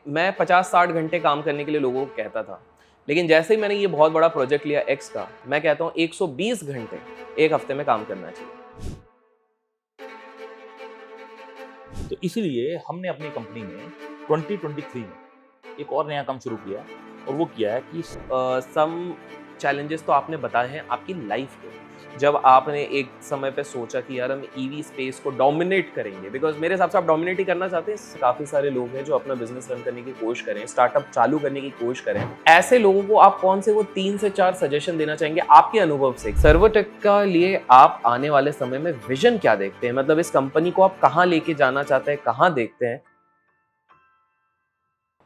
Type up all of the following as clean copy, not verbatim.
मैं 50-60 घंटे काम करने के लिए लोगों को कहता था। लेकिन जैसे ही मैंने ये बहुत बड़ा प्रोजेक्ट लिया एक्स का, मैं कहता हूँ 120 घंटे 1 हफ्ते में काम करना चाहिए। तो इसीलिए हमने अपनी कंपनी में 2023 में एक और नया काम शुरू किया और वो किया है कि सम चैलेंजेस तो आपने बताए हैं आपकी लाइफ के। जब आपने एक समय पे सोचा कि यार हम ईवी स्पेस को डोमिनेट करेंगे, बिकॉज़ मेरे हिसाब से आप डोमिनेट ही करना चाहते हैं। काफ़ी सारे लोग हैं जो अपना बिज़नेस रन करने की कोशिश करें, स्टार्टअप चालू करने की कोशिश करें। ऐसे लोगों को आप कौन से वो 3 से 4 सजेशन देना चाहेंगे आपके अनुभव से? सर्वोटेक का लिए आप आने वाले समय में विज़न क्या देखते हैं? मतलब इस कंपनी को आप कहाँ लेके जाना चाहते हैं, कहाँ देखते हैं?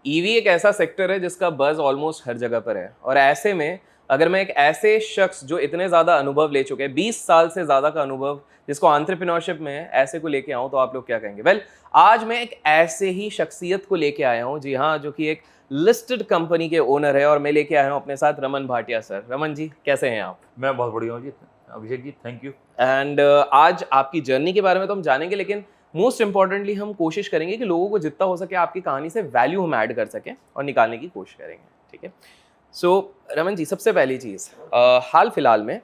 ईवी एक ऐसा सेक्टर है जिसका बज़ ऑलमोस्ट हर जगह पर है, और ऐसे में अगर मैं एक ऐसे शख्स जो इतने ज़्यादा अनुभव ले चुके हैं, 20 साल से ज़्यादा का अनुभव जिसको एंटरप्रेन्योरशिप में है, ऐसे को लेके आऊँ तो आप लोग क्या कहेंगे? वेल, आज मैं एक ऐसे ही शख्सियत को लेके आया हूँ, जी हाँ, जो कि एक लिस्टेड कंपनी के ओनर है, और मैं लेके आया हूँ अपने साथ रमन भाटिया सर। रमन जी, कैसे हैं आप? मैं बहुत बढ़िया हूँ जी। Abhishek ji, thank you. And आज आपकी जर्नी के बारे में तो हम जानेंगे, लेकिन मोस्ट इंपॉर्टेंटली हम कोशिश करेंगे कि लोगों को जितना हो सके आपकी कहानी से वैल्यू हम ऐड कर सकें और निकालने की कोशिश करेंगे, ठीक है? सो रमन जी, सबसे पहली चीज़, हाल फिलहाल में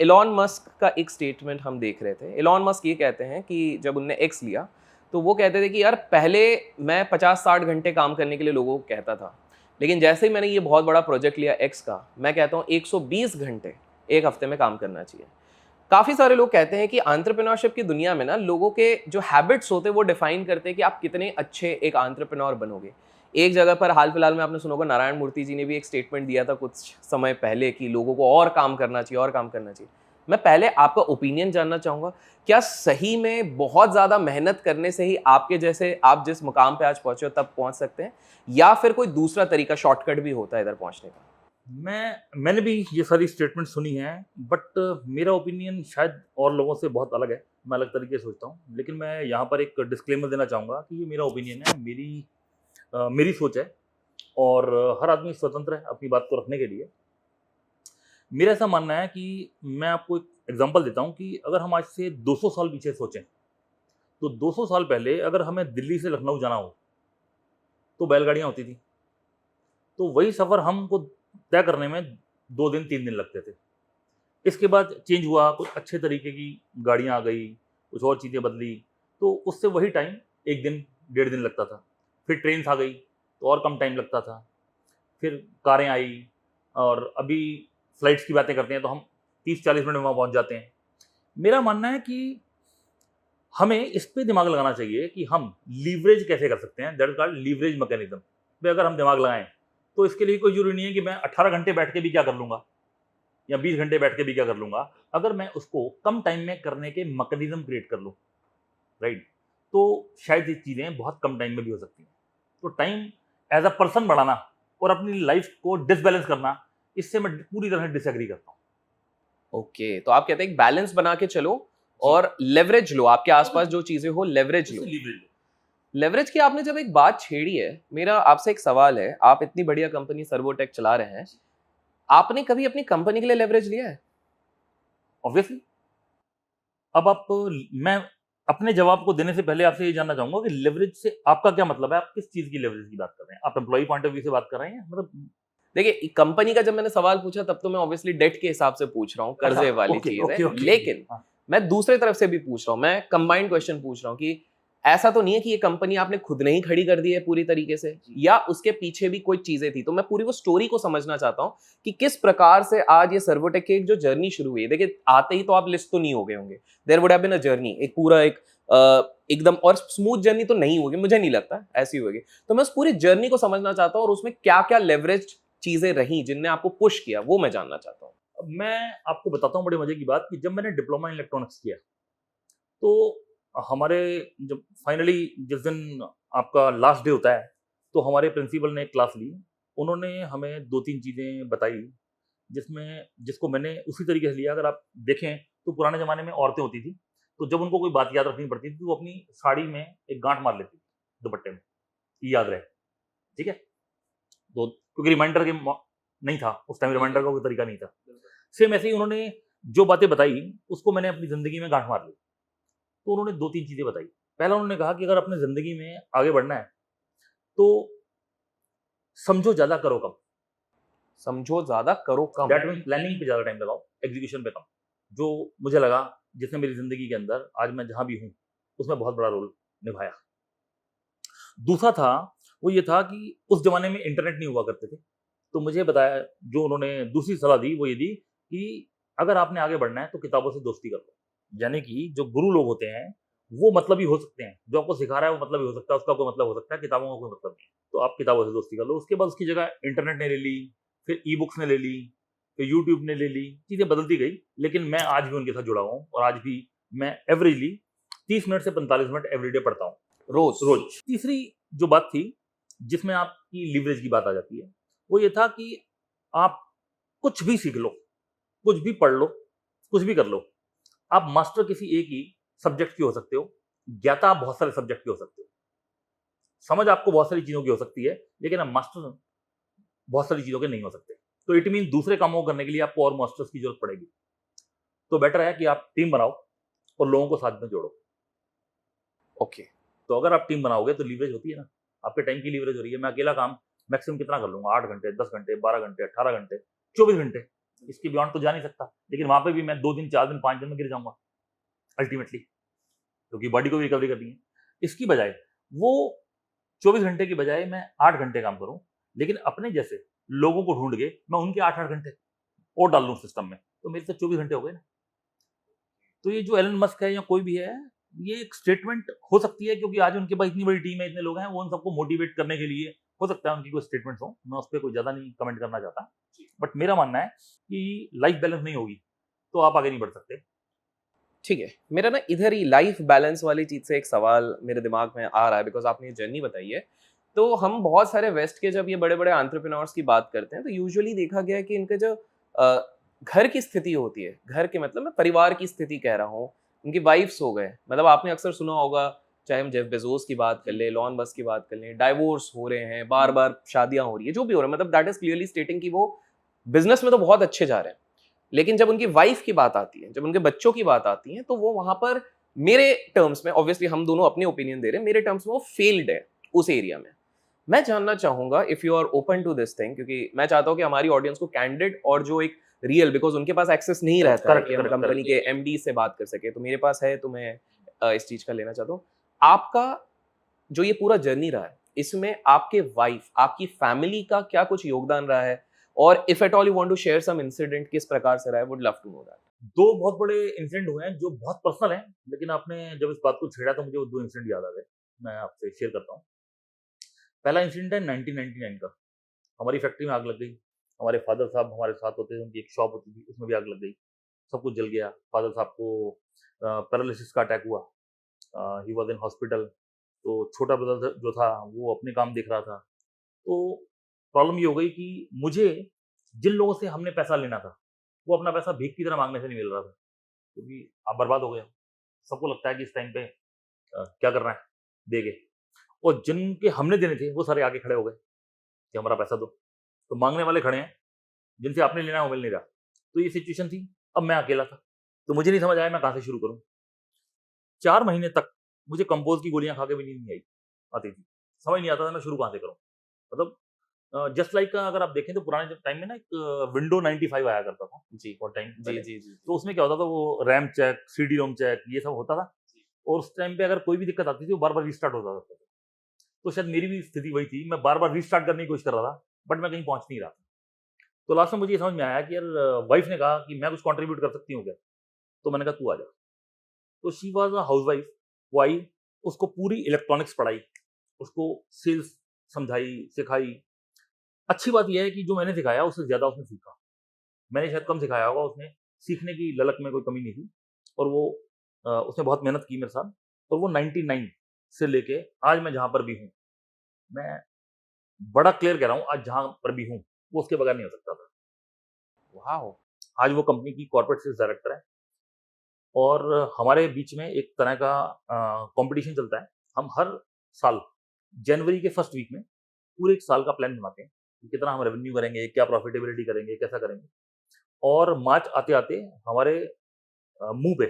इलॉन मस्क का एक स्टेटमेंट हम देख रहे थे। इलॉन मस्क ये कहते हैं कि जब उनने एक्स लिया, तो वो कहते थे कि यार पहले मैं 50-60 घंटे काम करने के लिए लोगों को कहता था, लेकिन जैसे ही मैंने ये बहुत बड़ा प्रोजेक्ट लिया एक्स का, मैं कहता हूँ 120 घंटे 1 हफ्ते में काम करना चाहिए। काफ़ी सारे लोग कहते हैं कि एंटरप्रेन्योरशिप की दुनिया में ना लोगों के जो हैबिट्स होते हैं वो डिफाइन करते हैं कि आप कितने अच्छे एक एंटरप्रेन्योर बनोगे। एक जगह पर हाल फिलहाल में आपने सुना होगा, नारायण मूर्ति जी ने भी एक स्टेटमेंट दिया था कुछ समय पहले कि लोगों को और काम करना चाहिए और काम करना चाहिए। मैं पहले आपका ओपिनियन जानना चाहूँगा, क्या सही में बहुत ज़्यादा मेहनत करने से ही आपके जैसे आप जिस मुकाम पे आज पहुँचे हो तब पहुँच सकते हैं, या फिर कोई दूसरा तरीका शॉर्टकट भी होता है इधर पहुँचने का? मैंने भी ये सारी स्टेटमेंट सुनी है, बट मेरा ओपिनियन शायद और लोगों से बहुत अलग है। मैं अलग तरीके से सोचता हूँ, लेकिन मैं यहाँ पर एक डिस्क्लेमर देना चाहूँगा कि ये मेरा ओपिनियन है, मेरी सोच है और हर आदमी स्वतंत्र है अपनी बात को रखने के लिए। मेरा ऐसा मानना है कि मैं आपको एक एग्जांपल देता हूँ कि अगर हम आज से 200 साल पीछे सोचें, तो 200 साल पहले अगर हमें दिल्ली से लखनऊ जाना हो, तो बैलगाड़ियाँ होती थी। तो वही सफ़र हमको तय करने में 2 दिन 3 दिन लगते थे। इसके बाद चेंज हुआ, कुछ अच्छे तरीके की गाड़ियाँ आ गई, कुछ और चीज़ें बदली, तो उससे वही टाइम 1 दिन, डेढ़ दिन लगता था। फिर ट्रेन्स आ गई, तो और कम टाइम लगता था। फिर कारें आई और अभी फ्लाइट्स की बातें करते हैं तो हम 30-40 मिनट में वहाँ पहुँच जाते हैं। मेरा मानना है कि हमें इस पे दिमाग लगाना चाहिए कि हम लीवरेज कैसे कर सकते हैं, that is called leverage mechanism. पे अगर हम दिमाग लगाएँ, तो इसके लिए कोई ज़रूरी नहीं है कि मैं 18 घंटे बैठ के भी क्या कर लूँगा या 20 घंटे बैठ के भी क्या कर लूँगा। अगर मैं उसको कम टाइम में करने के मैकेनिज़्म क्रिएट कर लूँ, राइट? तो शायद ये चीज़ें बहुत कम टाइम में भी हो सकती हैं। तो टाइम एज़ अ पर्सन बढ़ाना और अपनी लाइफ़ को डिसबैलेंस करना, इससे मैं पूरी तरह डिसएग्री करता हूँ। ओके, तो आप कहते हैं एक बैलेंस बना के चलो जी। और लेवरेज लो, आपके आसपास जो चीजें हो लेवरेज उससे लो। लीवरेज लो। लेवरेज की आपने जब एक बात छेड़ी है, मेरा आपसे एक सवाल है। आप इतनी बढ़िया कंपनी सर्वोटेक चला रहे हैं, आपने कभी अपनी कंपनी के लिए लेवरेज लिया है? ऑब्वियसली। अब आप मैं अपने जवाब को देने से पहले आपसे ये जानना चाहूँगा कि लेवरेज से आपका क्या मतलब है? आप किस चीज़ की लेवरेज की बात कर रहे हैं? आप एम्प्लॉयी पॉइंट ऑफ व्यू से बात कर रहे हैं? मतलब देखिए, कंपनी का जब मैंने सवाल पूछा तब तो मैं ऑब्वियसली डेट के हिसाब से पूछ रहा हूँ, अच्छा, कर्जे वाली ओके, चीज है। Okay, okay. लेकिन हाँ, मैं दूसरे तरफ से भी पूछ रहा हूँ, मैं कंबाइंड क्वेश्चन पूछ रहा हूँ कि ऐसा तो नहीं है कि ये कंपनी आपने खुद नहीं खड़ी कर दी है पूरी तरीके से, जी। या उसके पीछे भी कोई चीजें थी? तो मैं पूरी वो स्टोरी को समझना चाहता हूँ कि किस प्रकार से आज ये सर्वोटेक की एक जो जर्नी शुरू हुई है। देखिए, आते ही तो आप लिस्ट तो नहीं हो गए होंगे, there would have been a journey, एक पूरा एक एकदम और स्मूथ जर्नी तो नहीं होगी, मुझे नहीं लगता ऐसी होगी। तो मैं उस पूरी जर्नी को समझना चाहता हूँ और उसमें क्या क्या लेवरेज चीजें रही जिनने आपको पुश किया, वो मैं जानना चाहता हूँ। अब मैं आपको बताता हूँ बड़े मज़े की बात कि जब मैंने डिप्लोमा इन इलेक्ट्रॉनिक्स किया, तो हमारे जब फाइनली जिस दिन आपका लास्ट डे होता है, तो हमारे प्रिंसिपल ने एक क्लास ली। उन्होंने हमें 2-3 चीज़ें बताई, जिसको मैंने उसी तरीके से लिया। अगर आप देखें, तो पुराने ज़माने में औरतें होती थी, तो जब उनको कोई बात याद रखनी पड़ती थी, तो वो अपनी साड़ी में एक गाँठ मार लेती थी, दुपट्टे में, कि याद रहे, ठीक है? तो क्योंकि रिमाइंडर के मौ नहीं था, उस टाइम रिमाइंडर का कोई तरीका नहीं था। सेम ऐसे ही उन्होंने जो बातें बताई, उसको मैंने अपनी ज़िंदगी में गाँठ मार ली। तो उन्होंने 2-3 चीज़ें बताई। पहला उन्होंने कहा कि अगर अपनी ज़िंदगी में आगे बढ़ना है, तो समझो ज़्यादा करो कम। समझो ज़्यादा करो कम। दैट मीन्स प्लानिंग पे ज़्यादा टाइम लगाओ, एग्जीक्यूशन पे कम। जो मुझे लगा, जिसने मेरी ज़िंदगी के अंदर आज मैं जहाँ भी हूँ, उसमें बहुत बड़ा रोल निभाया। दूसरा था, वो ये था कि उस ज़माने में इंटरनेट नहीं हुआ करते थे। तो मुझे बताया, जो उन्होंने दूसरी सलाह दी, वो ये दी कि अगर आपने आगे बढ़ना है तो किताबों से दोस्ती कर लो। यानी कि जो गुरु लोग होते हैं, वो मतलबी हो सकते हैं। जो आपको सिखा रहा है वो मतलबी हो सकता है, उसका कोई मतलब हो सकता है, किताबों का कोई मतलब नहीं है। तो आप किताबों से दोस्ती कर लो। उसके बाद उसकी जगह इंटरनेट ने ले ली, फिर ई-बुक्स ने ले ली, फिर यूट्यूब ने ले ली, चीज़ें बदलती गई। लेकिन मैं आज भी उनके साथ जुड़ा हुआ हूँ और आज भी मैं एवरेजली 30 मिनट से 45 मिनट एवरीडे पढ़ता हूँ, रोज़। तीसरी जो बात थी, जिसमें आपकी लीवरेज की बात आ जाती है, वो ये था कि आप कुछ भी सीख लो, कुछ भी पढ़ लो, कुछ भी कर लो। आप मास्टर किसी एक ही सब्जेक्ट के हो सकते हो, ज्ञाता आप बहुत सारे सब्जेक्ट के हो सकते हो। समझ आपको बहुत सारी चीज़ों की हो सकती है, लेकिन आप मास्टर बहुत सारी चीज़ों के नहीं हो सकते। तो इट मीन्स दूसरे कामों को करने के लिए आपको और मास्टर्स की ज़रूरत पड़ेगी। तो बेटर है कि आप टीम बनाओ और लोगों को साथ में जोड़ो। ओके। तो अगर आप टीम बनाओगे तो लीवरेज होती है ना, आपके टाइम की लीवरेज हो रही है। मैं अकेला काम मैक्सिमम कितना कर लूँगा? 8 घंटे, 10 घंटे, 12 घंटे, 18 घंटे, 24 घंटे। इसके बियॉन्ड तो जा नहीं सकता। लेकिन वहाँ पे भी मैं 2 दिन, 4 दिन, 5 दिन में गिर जाऊँगा अल्टीमेटली, क्योंकि बॉडी को भी रिकवरी करनी है। इसकी बजाय वो 24 घंटे की बजाय मैं 8 घंटे काम करूँ, लेकिन अपने जैसे लोगों को ढूँढ के मैं उनके 8-8 घंटे और डाल दूँ सिस्टम में, तो मेरे तो 24 घंटे हो गए ना। तो ये जो एलन मस्क है या कोई भी है, ये एक स्टेटमेंट हो सकती है, क्योंकि आज उनके पास इतनी बड़ी टीम है, इतने लोग हैं, वो उन सबको मोटिवेट करने के लिए हो सकता है उनकी कोई स्टेटमेंट्स हो। मैं उस पे कोई ज़्यादा नहीं कमेंट करना चाहता। बट मेरा मानना है कि लाइफ बैलेंस नहीं होगी, तो आप आगे नहीं बढ़ सकते। ठीक है, मेरा ना इधर ही लाइफ बैलेंस वाली चीज़ से एक सवाल मेरे दिमाग में आ रहा है, बिकॉज़ आपने ये जर्नी बताई है। तो हम बहुत सारे वेस्ट के जब ये बड़े-बड़े एंटरप्रेन्योर्स की बात करते हैं, तो यूजुअली देखा गया है कि इनके जो घर की स्थिति होती है, घर के मतलब मैं परिवार की स्थिति कह रहा हूँ, उनकी वाइफ्स हो गए, मतलब आपने अक्सर सुना होगा, चाहे हम जेफ बेज़ोस की बात कर लें, एलन मस्क की बात कर लें, डाइवोर्स हो रहे हैं, बार-बार शादियाँ हो रही हैं, जो भी हो रहा है, मतलब दैट इज़ क्लियरली स्टेटिंग कि वो बिज़नेस में तो बहुत अच्छे जा रहे हैं। लेकिन जब उनकी वाइफ की बात आती है, जब उनके बच्चों की बात आती है, तो वो वहाँ पर मेरे टर्म्स में, ऑब्वियसली हम दोनों अपने ओपिनियन दे रहे हैं, मेरे टर्म्स में वो फेल्ड है उस एरिया में। मैं जानना चाहूँगा if you are open to this thing, क्योंकि मैं चाहता हूँ कि हमारी ऑडियंस को कैंडिड और जो एक रियल, बिकॉज़ उनके पास एक्सेस नहीं रहता है करेक्ट, कि हम करेक्ट, कंपनी करेक्ट। के एमडी से बात कर सकें, तो मेरे पास है, तो मैं इस चीज़ का लेना चाहता हूँ। आपका जो ये पूरा जर्नी रहा है, इसमें आपके वाइफ, आपकी फैमिली का क्या कुछ योगदान रहा है? और if at all you want to share some incident, किस प्रकार से रहा है? Would love to know that. 2 बहुत बड़े इंसिडेंट हुए हैं जो बहुत पर्सनल हैं, लेकिन आपने जब इस बात को छेड़ा तो मुझे वो 2 इंसिडेंट याद आ गए। मैं आपसे शेयर करता हूँ। पहला इंसिडेंट है 1999 का। हमारी फैक्ट्री में आग लग गई। हमारे फादर साहब हमारे साथ होते थे, उनकी एक शॉप होती थी, उसमें भी आग लग गई। सब कुछ जल गया। फादर साहब को पैरालिसिस का अटैक हुआ। He was in hospital. तो छोटा ब्रदर जो था, वो अपने काम देख रहा था। तो प्रॉब्लम ये हो गई कि मुझे जिन लोगों से हमने पैसा लेना था, वो अपना पैसा भीख की तरह माँगने से नहीं मिल रहा था, क्योंकि आप बर्बाद हो गए हो। सबको लगता है कि इस टाइम पे क्या करना है, दे के। और जिनके हमने देने थे, वो सारे आगे खड़े हो गए कि हमारा पैसा दो। तो माँगने वाले खड़े हैं, जिनसे आपने लेना है वो मिल नहीं रहा। तो ये सिचुएशन थी। अब मैं अकेला था, तो मुझे नहीं समझ आया मैं कहाँ से शुरू करूँ। 4 महीने तक मुझे कंपोज़ की गोलियाँ खा के भी नींद नहीं आई आती थी। समझ नहीं आता था मैं शुरू कहाँ से करूँ। मतलब जस्ट लाइक अगर आप देखें तो पुराने जब टाइम में ना एक विंडो 95 आया करता था, जी। बहुत टाइम जी, पहले। जी, जी। तो उसमें क्या होता था, वो RAM check, CD ROM check, ये सब होता था। और उस टाइम पे अगर कोई भी दिक्कत आती थी, वो बार-बार रीस्टार्ट हो जाता था। तो शायद मेरी भी स्थिति वही थी, मैं बार-बार रीस्टार्ट करने की कोशिश कर रहा था, बट मैं कहीं पहुँच नहीं रहा था। तो लास्ट में मुझे ये समझ में आया कि यार, वाइफ़ ने कहा कि मैं कुछ कंट्रीब्यूट कर सकती हूँ क्या? तो मैंने कहा तू आ जा। तो शी वाज़ अ हाउसवाइफ। वो आई, उसको पूरी इलेक्ट्रॉनिक्स पढ़ाई, उसको सेल्स समझाई, सिखाई। अच्छी बात ये है कि जो मैंने सिखाया उससे ज़्यादा उसने सीखा। मैंने शायद कम सिखाया होगा, उसने सीखने की ललक में कोई कमी नहीं थी। और वो उसने बहुत मेहनत की मेरे साथ। और वो 99 से लेके आज मैं जहाँ पर भी हूँ, मैं बड़ा क्लियर कह रहा हूँ, आज जहाँ पर भी हूँ, वो उसके बगैर नहीं हो सकता था। वाओ! आज वो कंपनी की कॉर्पोरेट सेल्स डायरेक्टर है। और हमारे बीच में एक तरह का कॉम्पिटिशन चलता है। हम हर साल जनवरी के फर्स्ट वीक में पूरे 1 साल का प्लान बनाते हैं कि कितना हम रेवेन्यू करेंगे, क्या प्रॉफिटेबिलिटी करेंगे, कैसा करेंगे। और मार्च आते-आते हमारे मुँह पे,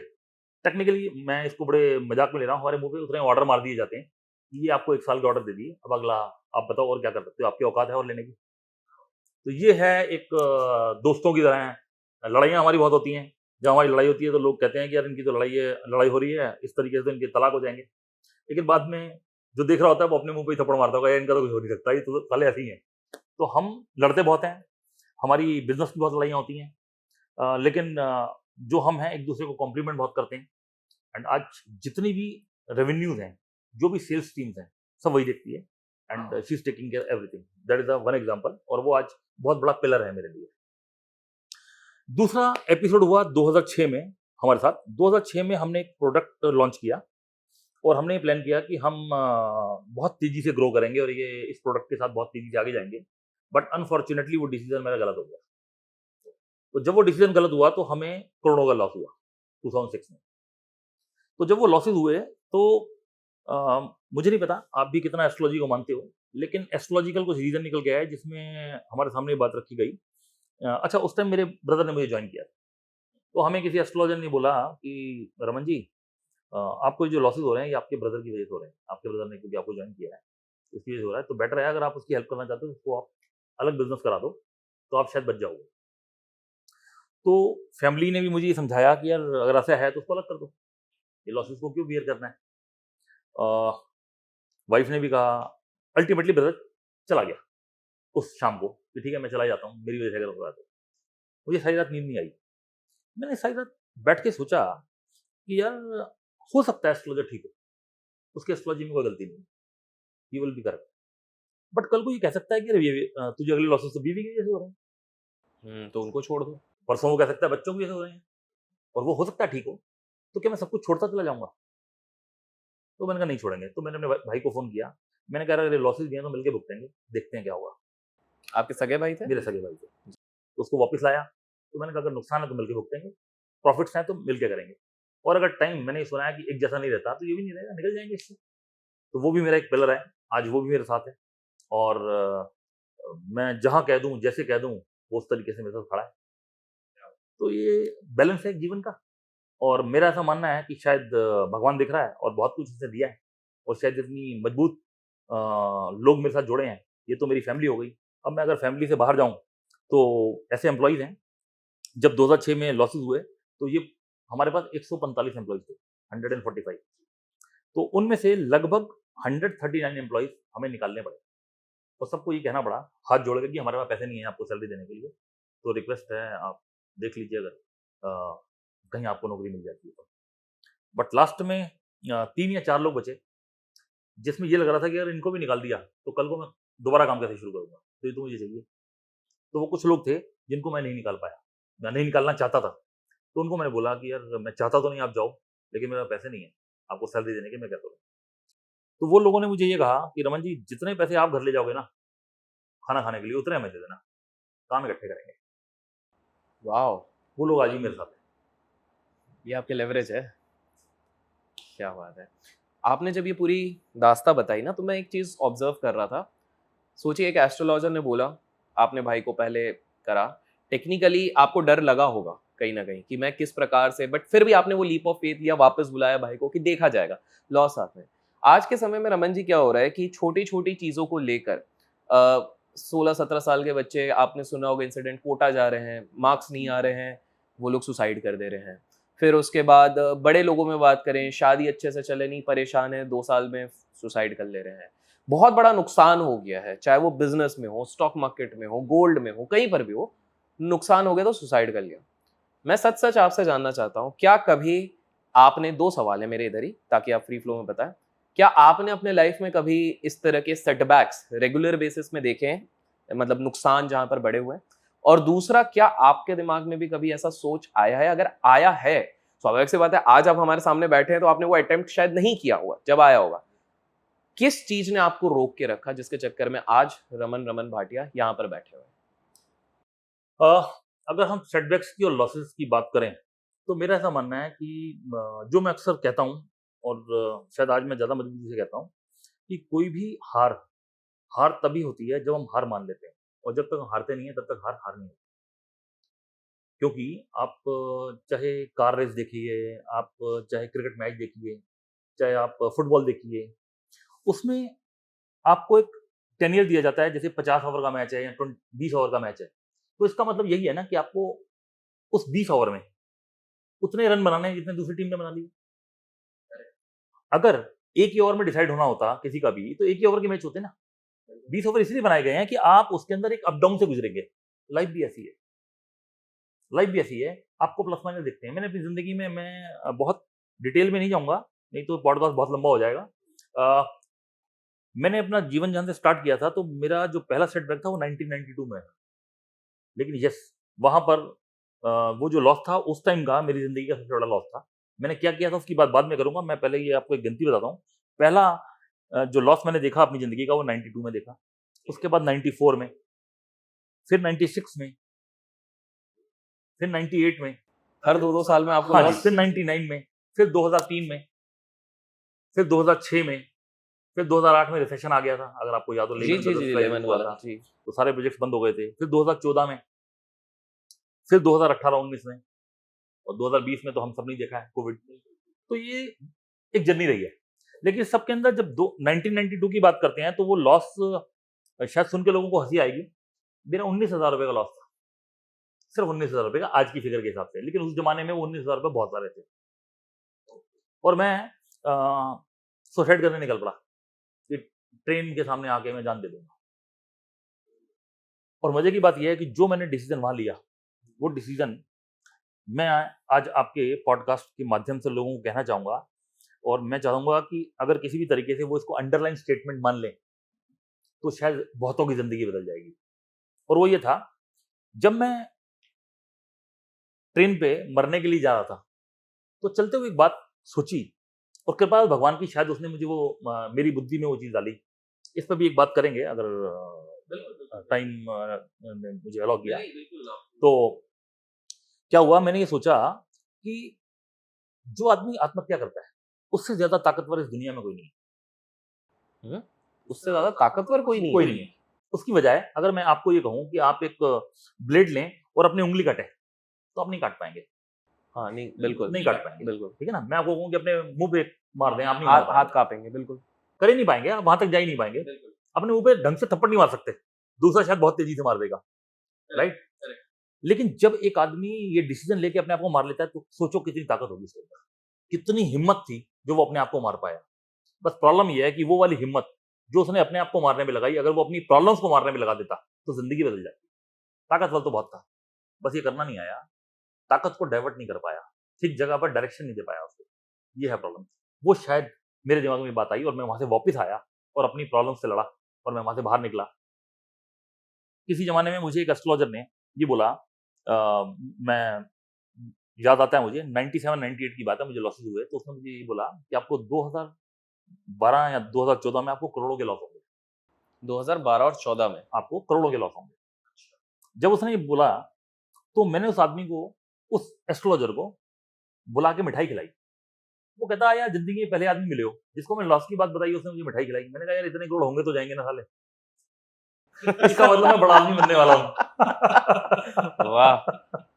टेक्निकली मैं इसको बड़े मज़ाक में ले रहा हूँ, हमारे मुँह पे उतने ऑर्डर मार दिए जाते हैं कि ये आपको 1 साल के ऑर्डर दे दिए, अब अगला आप बताओ और क्या कर सकते हो, आपकी औकात है और लेने की। तो ये है एक दोस्तों की तरह है। लड़ाइयाँ हमारी बहुत होती हैं, जब हमारी लड़ाई होती है तो लोग कहते हैं कि यार इनकी तो लड़ाई हो रही है, इस तरीके से तो इनके तलाक हो जाएँगे। लेकिन बाद में जो देख रहा होता है वो अपने मुँह पे ही थप्पड़ मारता होगा, यार इनका तो कुछ हो नहीं सकता, ये तो साले ऐसे ही हैं। तो हम लड़ते बहुत हैं, हमारी बिज़नेस की बहुत लड़ाइयाँ होती हैं। लेकिन जो हम हैं एक-दूसरे को कॉम्प्लीमेंट बहुत करते हैं। एंड आज जितनी भी रेवेन्यूज़ हैं, जो भी सेल्स टीम्स हैं, सब वही देखती है and she is taking care everything. That is the one example और वो आज बहुत बड़ा पिलर है मेरे लिए। दूसरा एपिसोड हुआ 2006 में हमारे साथ। 2006 में हमने एक प्रोडक्ट लॉन्च किया और हमने ये प्लान किया कि हम बहुत तेज़ी से ग्रो करेंगे और ये इस प्रोडक्ट के साथ बहुत तेज़ी से आगे जाएँगे। बट अनफॉर्च्यूनेटली वो डिसीज़न मेरा गलत हो गया। तो जब वो डिसीज़न गलत हुआ तो हमें करोड़ों का लॉस हुआ 2006 में। तो जब वो लॉसेस हुए तो मुझे नहीं पता आप भी कितना एस्ट्रोलॉजी को मानते हो, लेकिन एस्ट्रोलॉजिकल कुछ रीज़न निकल के आया जिसमें हमारे सामने ये बात रखी गई। अच्छा उस टाइम मेरे ब्रदर ने मुझे जॉइन किया। तो हमें किसी एस्ट्रोलॉजर ने बोला कि रमन जी आपको जो लॉसेस हो रहे हैं ये आपके ब्रदर की वज़ह से हो रहे हैं। आपके ब्रदर ने क्योंकि आपको जॉइन किया है, इसकी वज़ह से हो रहा है। तो बेटर है अगर आप उसकी हेल्प करना चाहते हो तो उसको आप अलग बिज़नेस करा दो, तो आप शायद बच जाओगे। तो फैमिली ने भी मुझे ये समझाया कि यार अगर ऐसा है तो उसको अलग कर दो। ये लॉसेस को क्यों बियर करना है? वाइफ ने भी कहा, अल्टीमेटली ब्रदर चला गया उस शाम को कि ठीक है मैं चला जाता हूँ, मेरी वज़ह से अगर हो रहा है तो। मुझे सारी रात नींद नहीं आई। मैंने सारी रात बैठ के सोचा कि यार हो सकता है एस्ट्रोलॉजर ठीक हो, उसकी एस्ट्रोलॉजी में कोई गलती नहीं है, he will be correct. But कल को ये कह सकता है कि अरे ये तुझे अगले लॉसेस तो बीवी की वज़ह से हो रहे हैं, तो उनको छोड़ दो। परसों वो कह सकता है बच्चों की वज़ह से हो रहे हैं और वो हो सकता है ठीक हो, तो क्या मैं सब कुछ छोड़ता चला जाऊँगा? तो मैंने कहा नहीं छोड़ेंगे। तो मैंने अपने भाई को फ़ोन किया, मैंने कहा अगर ये लॉसेस भी हैं तो मिलके भुगतेंगे, देखते हैं क्या होगा। आपके सगे भाई थे? मेरे सगे भाई थे। तो उसको वापस लाया, तो मैंने कहा अगर नुकसान है तो मिलके भुगतेंगे, प्रॉफ़िट्स हैं तो मिलके करेंगे। और अगर टाइम मैंने ये सुना है कि एक जैसा नहीं रहता, तो ये भी नहीं रहेगा, निकल जाएँगे इससे। तो वो भी मेरा एक पिलर है, आज वो भी मेरे साथ है और मैं जहाँ कह दूँ, जैसे कह दूँ, वो उस तरीके से मेरे साथ खड़ा है। तो ये बैलेंस है जीवन का और मेरा ऐसा मानना है कि शायद भगवान देख रहा है और बहुत कुछ उसने दिया है और शायद इतनी मजबूत लोग मेरे साथ जुड़े हैं, ये तो मेरी फैमिली हो गई। अब मैं अगर फैमिली से बाहर जाऊँ, तो ऐसे एम्प्लॉइज़ हैं, जब 2006 में लॉसेस हुए, तो ये हमारे पास 145 एम्प्लॉइज़ थे, 145 तो उनमें से लगभग 139 एम्प्लॉइज़ हमें निकालने पड़े और सबको ये कहना पड़ा, हाथ जोड़ के कि हमारे पास पैसे नहीं है आपको सैलरी देने के लिए, तो रिक्वेस्ट है आप देख लीजिए अगर कहीं आपको नौकरी मिल जाती है तो। बट लास्ट में 3 या 4 लोग बचे, जिसमें ये लग रहा था कि अगर इनको भी निकाल दिया, तो कल को मैं दोबारा काम कैसे शुरू करूँगा? तो ये तो मुझे चाहिए। तो वो कुछ लोग थे, जिनको मैं नहीं निकाल पाया, मैं नहीं निकालना चाहता था। तो उनको मैंने बोला कि यार मैं चाहता तो नहीं आप जाओ, लेकिन मेरे पास पैसे नहीं है, आपको सैलरी देने के, मैं क्या करूँ? तो वो लोगों ने मुझे ये कहा कि रमन जी जितने पैसे आप घर ले जाओगे ना, खाना खाने के लिए उतने हमें दे देना, काम इकट्ठे करेंगे। वॉव! वो लोग आज भी मेरे साथ हैं। ये आपके लेवरेज है। क्या बात है। आपने जब ये पूरी दास्ताँ बताई ना, तो मैं एक चीज़ ऑब्ज़र्व कर रहा था। सोचिए एक एस्ट्रोलॉजर ने बोला, आपने भाई को पहले करा। टेक्निकली आपको डर लगा होगा कहीं न कहीं कि मैं किस प्रकार से, बट फिर भी आपने वो लीप ऑफ फेथ लिया, वापस बुलाया भाई को कि देखा जाएगा, लॉस साथ में। आज के समय में रमन जी क्या हो रहा है कि छोटी-छोटी चीज़ों को लेकर 16-17 साल के बच्चे, आपने सुना होगा इंसिडेंट, कोटा जा रहे हैं, मार्क्स नहीं आ रहे हैं, वो लोग सुसाइड कर दे रहे हैं। फिर उसके बाद बड़े लोगों में बात करें, शादी अच्छे से चले नहीं, परेशान है, 2 साल में सुसाइड कर ले रहे हैं। बहुत बड़ा नुकसान हो गया है, चाहे वो बिज़नेस में हो, स्टॉक मार्केट में हो, गोल्ड में हो, कहीं पर भी हो, नुकसान हो गया तो सुसाइड कर लिया। मैं सच-सच आपसे जानना चाहता हूँ, क्या कभी आपने 2 सवाल है मेरे इधर ही, ताकि आप फ्री फ्लो में बताएँ। क्या आपने अपने लाइफ में कभी इस तरह के सेटबैक्स रेगुलर बेसिस में देखे हैं? मतलब नुकसान जहाँ पर बड़े हुए हैं? और दूसरा, क्या आपके दिमाग में भी कभी ऐसा सोच आया है? अगर आया है, स्वाभाविक सी बात है, आज आप हमारे सामने बैठे हैं तो आपने वो अटेम्प्ट शायद नहीं किया होगा, जब आया होगा। किस चीज़ ने आपको रोक के रखा जिसके चक्कर में आज रमन रमन भाटिया यहाँ पर बैठे हुए हैं? अगर हम सेटबैक्स की और लॉसेस की बात करें, तो मेरा ऐसा मानना है कि जो मैं अक्सर कहता हूँ और शायद आज मैं ज़्यादा मजबूती से कहता हूँ कि कोई भी हार, हार तभी होती है जब हम हार मान लेते हैं और जब तक हम हारते नहीं हैं तब तक हार हार नहीं होती। क्योंकि आप चाहे कार रेस देखिए, आप चाहे क्रिकेट मैच देखिए, चाहे आप फुटबॉल देखिए, उसमें आपको एक टेनियर दिया जाता है, जैसे 50 ओवर का मैच है या 20 ओवर का मैच है, तो इसका मतलब यही है ना कि आपको उस 20 ओवर में उतने रन बनाने हैं जितने दूसरी टीम ने बना लिए। अगर एक ही ओवर में डिसाइड होना होता किसी का भी, तो एक ही ओवर के मैच होते ना। 20 ओवर इसलिए बनाए गए हैं कि आप उसके अंदर एक अप डाउन से गुजरेंगे। लाइफ भी ऐसी है, लाइफ भी ऐसी है, आपको प्लस माइनस देखते हैं। मैंने अपनी ज़िंदगी में बहुत डिटेल में नहीं जाऊँगा, नहीं तो पॉडकास्ट बहुत लंबा हो जाएगा। मैंने अपना जीवन जहाँ से स्टार्ट किया था, तो मेरा जो पहला सेटबैक था वो 1992 में। लेकिन यस, वहाँ पर वो जो लॉस था उस टाइम का मेरी ज़िंदगी का सबसे बड़ा लॉस था। मैंने क्या किया था उसकी बात बाद में करूँगा, मैं पहले ये आपको एक गिनती बताता हूँ। पहला जो लॉस मैंने देखा अपनी ज़िंदगी का वो 92 में देखा, उसके बाद 94 में, फिर 96 में, फिर 98 में, हर 2-2 साल में आपको हाँ जी, लॉस। फिर 99 में, फिर 2003 में, फिर 2006 में, फिर 2008 में रिसेशन आ गया था, अगर आपको याद हो, जी, लेमन जी, ब्रदर्स जी, क्राइसिस लेमन हुआ वाला। था, जी। तो सारे प्रोजेक्ट्स बंद हो गए थे। फिर 2014 में, फिर 2018-19 में, और 2020 में तो हम सब ने देखा है कोविड। तो ये एक जर्नी रही है। लेकिन सबके अंदर जब 1992 की बात करते हैं तो वो लॉस शायद सुन के लोगों को हंसी आएगी। मेरा 19,000 रुपए का लॉस था, सिर्फ 19,000 रुपए का आज की फिगर के हिसाब से, लेकिन उस जमाने में वो 19,000 रुपए बहुत सारे थे। और मैं सुसाइड करने निकल पड़ा कि ट्रेन के सामने आके मैं जान दे दूंगा। और मजे की बात यह है कि जो मैंने डिसीजन वहां लिया, वो डिसीजन मैं आज आपके पॉडकास्ट के माध्यम से लोगों को कहना चाहूंगा। और मैं चाहूंगा कि अगर किसी भी तरीके से वो इसको अंडरलाइन स्टेटमेंट मान लें, तो शायद बहुतों की जिंदगी बदल जाएगी। और वो ये था, जब मैं ट्रेन पे मरने के लिए जा रहा था, तो चलते हुए एक बात सोची, और कृपा भगवान की, शायद उसने मुझे वो मेरी बुद्धि में वो चीज डाली। इस पर भी एक बात करेंगे अगर टाइम ने मुझे अलाउ किया। तो क्या हुआ, मैंने ये सोचा कि जो आदमी आत्महत्या करता है, उससे ज्यादा ताकतवर इस दुनिया में कोई नहीं है। उससे ज़्यादा ताकतवर कोई नहीं कोई है। नहीं है। उसकी बजाय अगर मैं आपको ये कहूं कि आप एक ब्लेड लें और अपनी उंगली काटें, तो आप नहीं काट पाएंगे, हाँ, नहीं, बिल्कुल, नहीं काट पाएंगे। बिल्कुल। ठीक है ना। मैं आपको कहूं कि अपने मुंह पे मार दें, आप नहीं मार हाथ हाथ पाएंगे, काँपेंगे, बिल्कुल। कर ही नहीं पाएंगे, आप वहां तक जा ही नहीं पाएंगे। अपने मुंह पे ढंग से थप्पड़ नहीं मार सकते, दूसरा शायद बहुत तेजी से मार देगा, राइट। लेकिन जब एक आदमी ये डिसीजन लेके अपने आप को मार लेता है, तो सोचो कितनी ताकत होगी उसके अंदर, कितनी हिम्मत थी जो वो अपने आप को मार पाया। बस प्रॉब्लम ये है कि वो वाली हिम्मत जो उसने अपने आप को मारने में लगाई, अगर वो अपनी प्रॉब्लम्स को मारने में लगा देता, तो जिंदगी बदल जाती। ताकतवर तो बहुत था, बस ये करना नहीं आया, ताकत को डाइवर्ट नहीं कर पाया, ठीक जगह पर डायरेक्शन नहीं दे पाया उसको। ये है प्रॉब्लम। वो शायद मेरे दिमाग में बात आई, और मैं वहां से वापस आया और अपनी प्रॉब्लम से लड़ा, और मैं वहां से बाहर निकला। किसी जमाने में मुझे एक एस्ट्रोलॉजर ने ये बोला, मैं याद आता है मुझे 97-98 की बात है, मुझे लॉसेस हुए, तो उसने मुझे ये बोला कि आपको 2012 या 2014 में आपको करोड़ों के लॉस होंगे, 2012 और 14 में। आपको करोड़ों के लॉस होंगे। जब उसने ये बोला, तो मैंने उस आदमी को, उस एस्ट्रोलॉजर को बुला के मिठाई खिलाई। वो कहता है, यार जिंदगी में पहले आदमी मिले हो जिसको मैं लॉस की बात बताई, उसने मुझे मिठाई खिलाई। मैंने कहा, यार इतने करोड़ होंगे तो जाएंगे ना साले, इसका मतलब मैं बड़ा आदमी बनने वाला हूँ। वाह!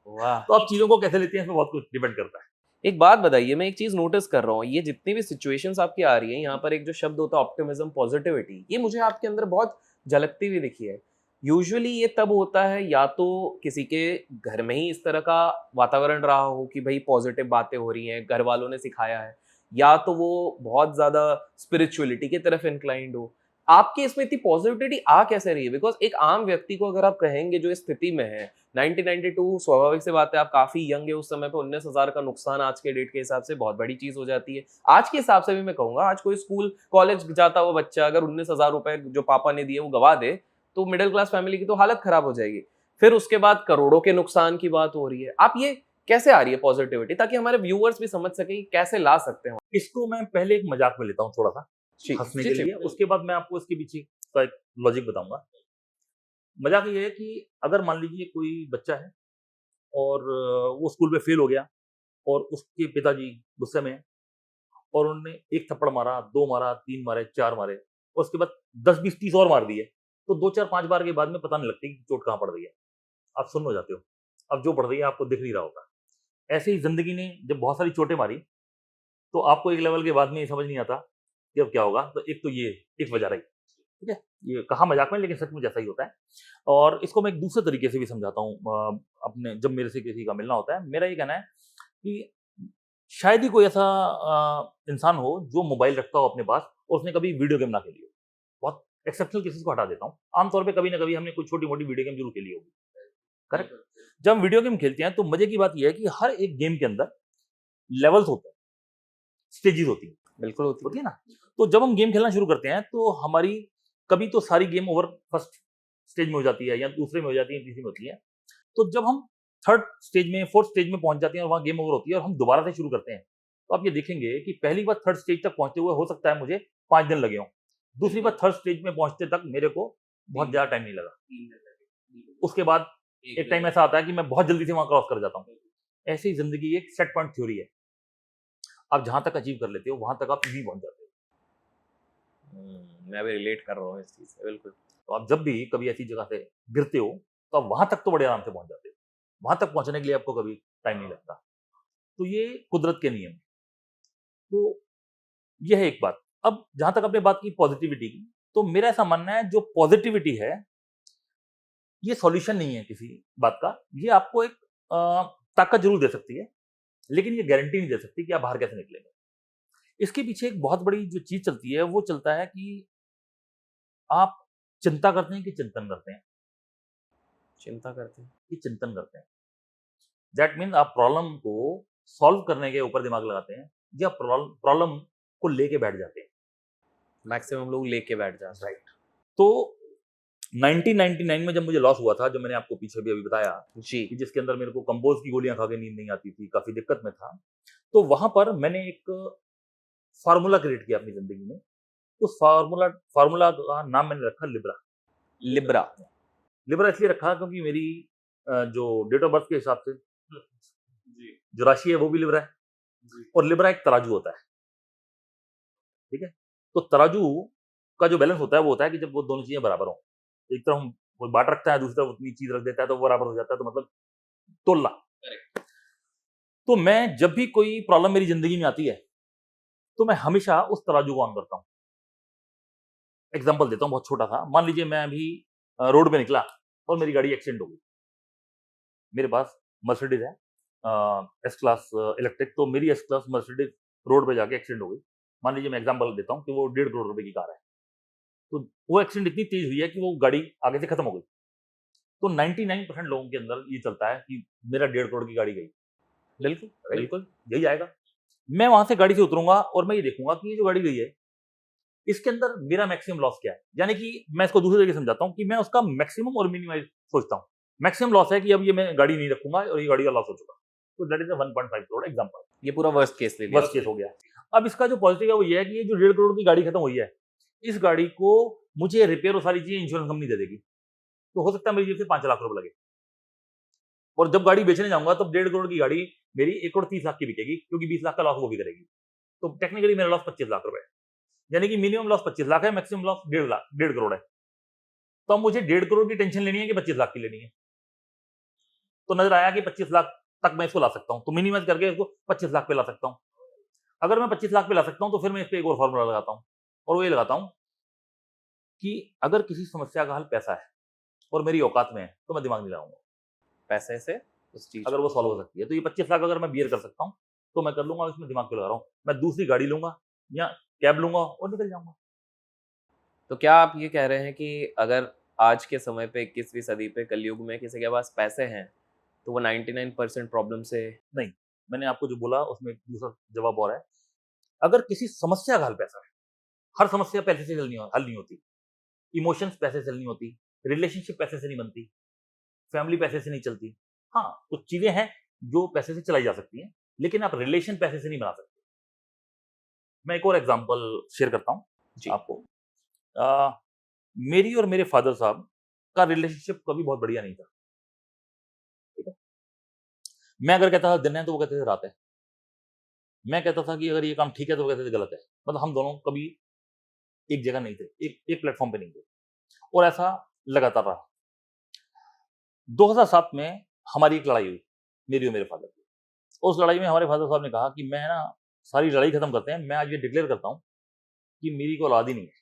वाह! तो आप चीजों को कैसे लेते हैं, इसमें बहुत कुछ डिपेंड करता है। एक बात बताइए, मैं एक चीज़ नोटिस कर रहा हूँ, ये जितनी भी सिचुएशंस आपकी आ रही हैं, यहाँ पर एक जो शब्द होता है ऑप्टिमिज्म, पॉजिटिविटी, ये मुझे आपके अंदर बहुत झलकती हुई दिखी है। यूजुअली ये तब होता है या तो किसी के घर में ही इस तरह का वातावरण रहा हो कि भई पॉजिटिव बातें हो रही हैं, घर वालों ने सिखाया है, या तो वो बहुत ज़्यादा स्पिरिचुअलिटी की तरफ इंक्लाइंड हो। आपके इसमें इतनी पॉजिटिविटी आ कैसे रही है? बिकॉज़ एक आम व्यक्ति को अगर आप कहेंगे जो इस स्थिति में है, 1992 स्वाभाविक सी बात है, आप काफ़ी यंग है उस समय पे, 19,000 का नुकसान आज के डेट के हिसाब से बहुत बड़ी चीज़ हो जाती है। आज के हिसाब से भी मैं कहूँगा, आज कोई स्कूल, कॉलेज जाता हुआ बच्चा अगर 19,000 रुपए जो पापा ने दिए वो गँवा दे, तो मिडल क्लास फैमिली की तो हालत खराब हो जाएगी। फिर उसके बाद करोड़ों के नुकसान की बात हो रही है। आप ये कैसे आ रही है पॉजिटिविटी, ताकि हमारे व्यूअर्स भी समझ सकें कि कैसे ला सकते हैं? इसको मैं पहले एक मजाक में लेता हूँ थोड़ा सा, जी, हंसने जी, के जी। लिए, उसके बाद मैं आपको इसके पीछे का एक लॉजिक बताऊंगा। मजाक ये है कि अगर मान लीजिए कोई बच्चा है और वो स्कूल में फेल हो गया, और उसके पिताजी गुस्से में हैं, और उन्होंने एक थप्पड़ मारा, दो मारा, तीन मारे, चार मारे, और उसके बाद 10-20-30 और मार दिए, तो 2-4-5 बार के बाद में पता नहीं लगती कि चोट कहाँ पड़ रही है, आप सुन्न हो जाते हो, अब जो पड़ रही है आपको दिख नहीं रहा होगा। ऐसे ही जिंदगी ने जब बहुत सारी चोटें मारी, तो आपको एक लेवल के बाद में ये समझ नहीं आता कि अब क्या होगा। तो एक तो ये एक वजह रही। ठीक है, ये कहा मजाक में लेकिन सचमुच ऐसा ही होता है। और इसको मैं एक दूसरे तरीके से भी समझाता हूँ, अपने जब मेरे से किसी का मिलना होता है, मेरा ये कहना है कि शायद ही कोई ऐसा इंसान हो जो मोबाइल रखता हो अपने पास और उसने कभी वीडियो गेम ना खेली हो। बहुत एक्सेप्शनल केसेस को हटा देता हूँ। आमतौर पे कभी ना कभी हमने कोई छोटी-मोटी वीडियो गेम ज़रूर खेली होगी, करेक्ट? जब हम वीडियो गेम खेलते हैं तो मज़े की बात ये है कि हर एक गेम के अंदर लेवल्स होते हैं, स्टेजेस होती हैं। बिल्कुल होती होती है ना? तो जब हम गेम खेलना शुरू करते हैं तो हमारी कभी तो सारी गेम ओवर फर्स्ट स्टेज में हो जाती है या दूसरे में हो जाती है, तीसरी में होती है। तो जब हम थर्ड स्टेज में, फोर्थ स्टेज में पहुंच जाते हैं और वहां गेम ओवर होती है और हम दोबारा से शुरू करते हैं, तो आप ये देखेंगे कि पहली बार थर्ड स्टेज तक पहुंचते हुए हो सकता है मुझे 5 दिन लगे हों। दूसरी बार थर्ड स्टेज में पहुंचते तक मेरे को बहुत ज़्यादा टाइम नहीं लगा। उसके बाद एक टाइम ऐसा आता है कि मैं बहुत जल्दी से वहां क्रॉस कर जाता हूँ। ऐसी ज़िंदगी एक सेट पॉइंट थ्योरी है। आप जहां तक अचीव कर लेते हो, वहां तक आप ईज़ी पहुंच जाते हो। मैं भी रिलेट कर रहा हूँ इस चीज़ से, बिल्कुल। तो आप जब भी कभी ऐसी जगह से गिरते हो, तो आप वहां तक तो बड़े आराम से पहुंच जाते हो। वहां तक पहुंचने के लिए आपको कभी टाइम नहीं लगता। तो ये कुदरत के नियम हैं। तो ये है एक बात। अब जहां तक आपने बात की पॉजिटिविटी की, तो मेरा ऐसा मानना है जो पॉजिटिविटी है, ये सॉल्यूशन नहीं है किसी बात का। ये आपको एक ताकत ज़रूर दे सकती है, लेकिन ये गारंटी नहीं दे सकती कि आप बाहर कैसे निकलेंगे। इसके पीछे एक बहुत बड़ी जो चीज़ चलती है, वो चलता है कि आप चिंता करते हैं कि चिंतन करते हैं? चिंता करते हैं। कि चिंतन करते हैं। दैट मीन्स आप प्रॉब्लम को सॉल्व करने के ऊपर दिमाग लगाते हैं या प्रॉब्लम को लेके बैठ जाते हैं। मैक्सिमम लोग लेके बैठ जाते हैं। राइट। तो 1999 में जब मुझे लॉस हुआ था, जो मैंने आपको पीछे भी अभी बताया जी। कि जिसके अंदर मेरे को कंपोज की गोलियां खा के नींद नहीं आती थी, काफी दिक्कत में था, तो वहां पर मैंने एक फार्मूला क्रिएट किया अपनी जिंदगी में। उस फार्मूला फार्मूला का नाम मैंने रखा लिब्रा। लिब्रा। लिब्रा इसलिए रखा क्योंकि मेरी जो डेट ऑफ बर्थ के हिसाब से जो राशि है वो भी लिब्रा है और लिब्रा एक तराजू होता है। ठीक है, तो तराजू का जो बैलेंस होता है वो होता है कि जब वो दोनों चीजें बराबर हों। एक तरफ हम कोई बाट रखता है, दूसरी तरफ उतनी चीज रख देता है तो वो बराबर हो जाता है, तो मतलब तोलना। तो मैं जब भी कोई प्रॉब्लम मेरी जिंदगी में आती है तो मैं हमेशा उस तराजू को ऑन करता हूँ। एग्जाम्पल देता हूँ, बहुत छोटा था। मान लीजिए मैं अभी रोड पे निकला और मेरी गाड़ी एक्सीडेंट हो गई। मेरे पास मर्सिडीज है एस क्लास इलेक्ट्रिक, तो मेरी एस क्लास मर्सिडीज रोड पे जाके एक्सीडेंट हो गई। मान लीजिए मैं एग्जाम्पल देता हूँ कि वो 1.5 करोड़ रुपए की कार है। तो वो एक्सीडेंट इतनी तेज हुई है कि वो गाड़ी आगे से खत्म हो गई। तो 99% लोगों के अंदर ये चलता है कि मेरा 1.5 करोड़ की गाड़ी गई। बिल्कुल, राइट? बिल्कुल। यही आएगा। मैं वहां से गाड़ी से उतरूंगा और मैं ये देखूंगा कि ये जो गाड़ी गई है, इसके अंदर मेरा मैक्सिमम लॉस क्या है। यानी कि मैं इसको दूसरे तरीके से समझाता हूँ कि मैं उसका मैक्सिमम और मिनिमाइज सोचता हूँ। मैक्सिमम लॉस है कि अब ये मैं गाड़ी नहीं रखूंगा और ये गाड़ी का लॉस हो चुका, तो दैट इज 1.5 करोड़ एग्जाम्पल। ये पूरा वर्स्ट केस ले लिया। वर्स्ट केस हो गया। अब इसका जो पॉजिटिव है वो ये है कि ये जो 1.5 करोड़ की गाड़ी खत्म हुई है, इस गाड़ी को मुझे रिपेयर और सारी चीजें इंश्योरेंस कंपनी दे देगी। तो हो सकता है मेरी जेब से 5 लाख रुपए लगे, और जब गाड़ी बेचने जाऊंगा तब 1.5 करोड़ की गाड़ी मेरी 1 करोड़ 30 लाख की बिकेगी, क्योंकि 20 लाख का लॉस वो भी करेगी। तो टेक्निकली मेरा लॉस 25 लाख रुपए है। यानी कि मिनिमम लॉस 25 लाख है, मैक्सिमम लॉस 1.5 करोड़ है। तो अब मुझे 1.5 करोड़ की टेंशन लेनी है कि 25 लाख की लेनी है। तो नजर आया कि 25 लाख तक मैं इसको ला सकता हूँ, तो मिनिमाइज करके इसको 25 लाख पे ला सकता हूँ। अगर मैं 25 लाख पे ला सकता हूँ तो फिर मैं इस पे एक और फॉर्मूला लगाता हूँ, और वो ये लगाता हूँ कि अगर किसी समस्या का हल पैसा है और मेरी औकात में है तो मैं दिमाग नहीं लगाऊंगा। पैसे से उस चीज अगर वो सॉल्व हो सकती है तो ये 25 लाख अगर मैं बियर कर सकता हूँ तो मैं कर लूंगा, इसमें दिमाग क्यों लगा रहा हूँ। मैं दूसरी गाड़ी लूंगा या कैब लूंगा और निकल जाऊंगा। तो क्या आप ये कह रहे हैं कि अगर आज के समय पे 21वीं सदी पे कलयुग में किसी के पास पैसे हैं तो वो 99% प्रॉब्लम से। नहीं, मैंने आपको जो बोला उसमें एक दूसरा जवाब और है। अगर किसी समस्या का हल पैसा है, हर समस्या पैसे से हल नहीं होती। इमोशंस पैसे से नहीं होती, रिलेशनशिप पैसे से नहीं बनती, फैमिली पैसे से नहीं चलती। हाँ, कुछ चीजें हैं जो पैसे से चलाई जा सकती हैं, लेकिन आप रिलेशन पैसे से नहीं बना सकते। मैं एक और एग्जांपल शेयर करता हूँ जी। आपको। आ, मेरी और मेरे फादर साहब का रिलेशनशिप कभी बहुत बढ़िया नहीं था। ठीक है, मैं अगर कहता था दिन है तो वो कहते थे रात है। मैं कहता था कि अगर ये काम ठीक है तो वो कहते थे गलत है। मतलब हम दोनों कभी एक जगह नहीं थे, एक प्लेटफॉर्म पे नहीं थे, और ऐसा लगातार रहा। 2007 में हमारी एक लड़ाई हुई, मेरी और मेरे फादर की। उस लड़ाई में हमारे फादर साहब ने कहा कि मैं ना सारी लड़ाई खत्म करते हैं, मैं आज ये डिक्लेयर करता हूँ कि मेरी कोई औलाद ही नहीं है।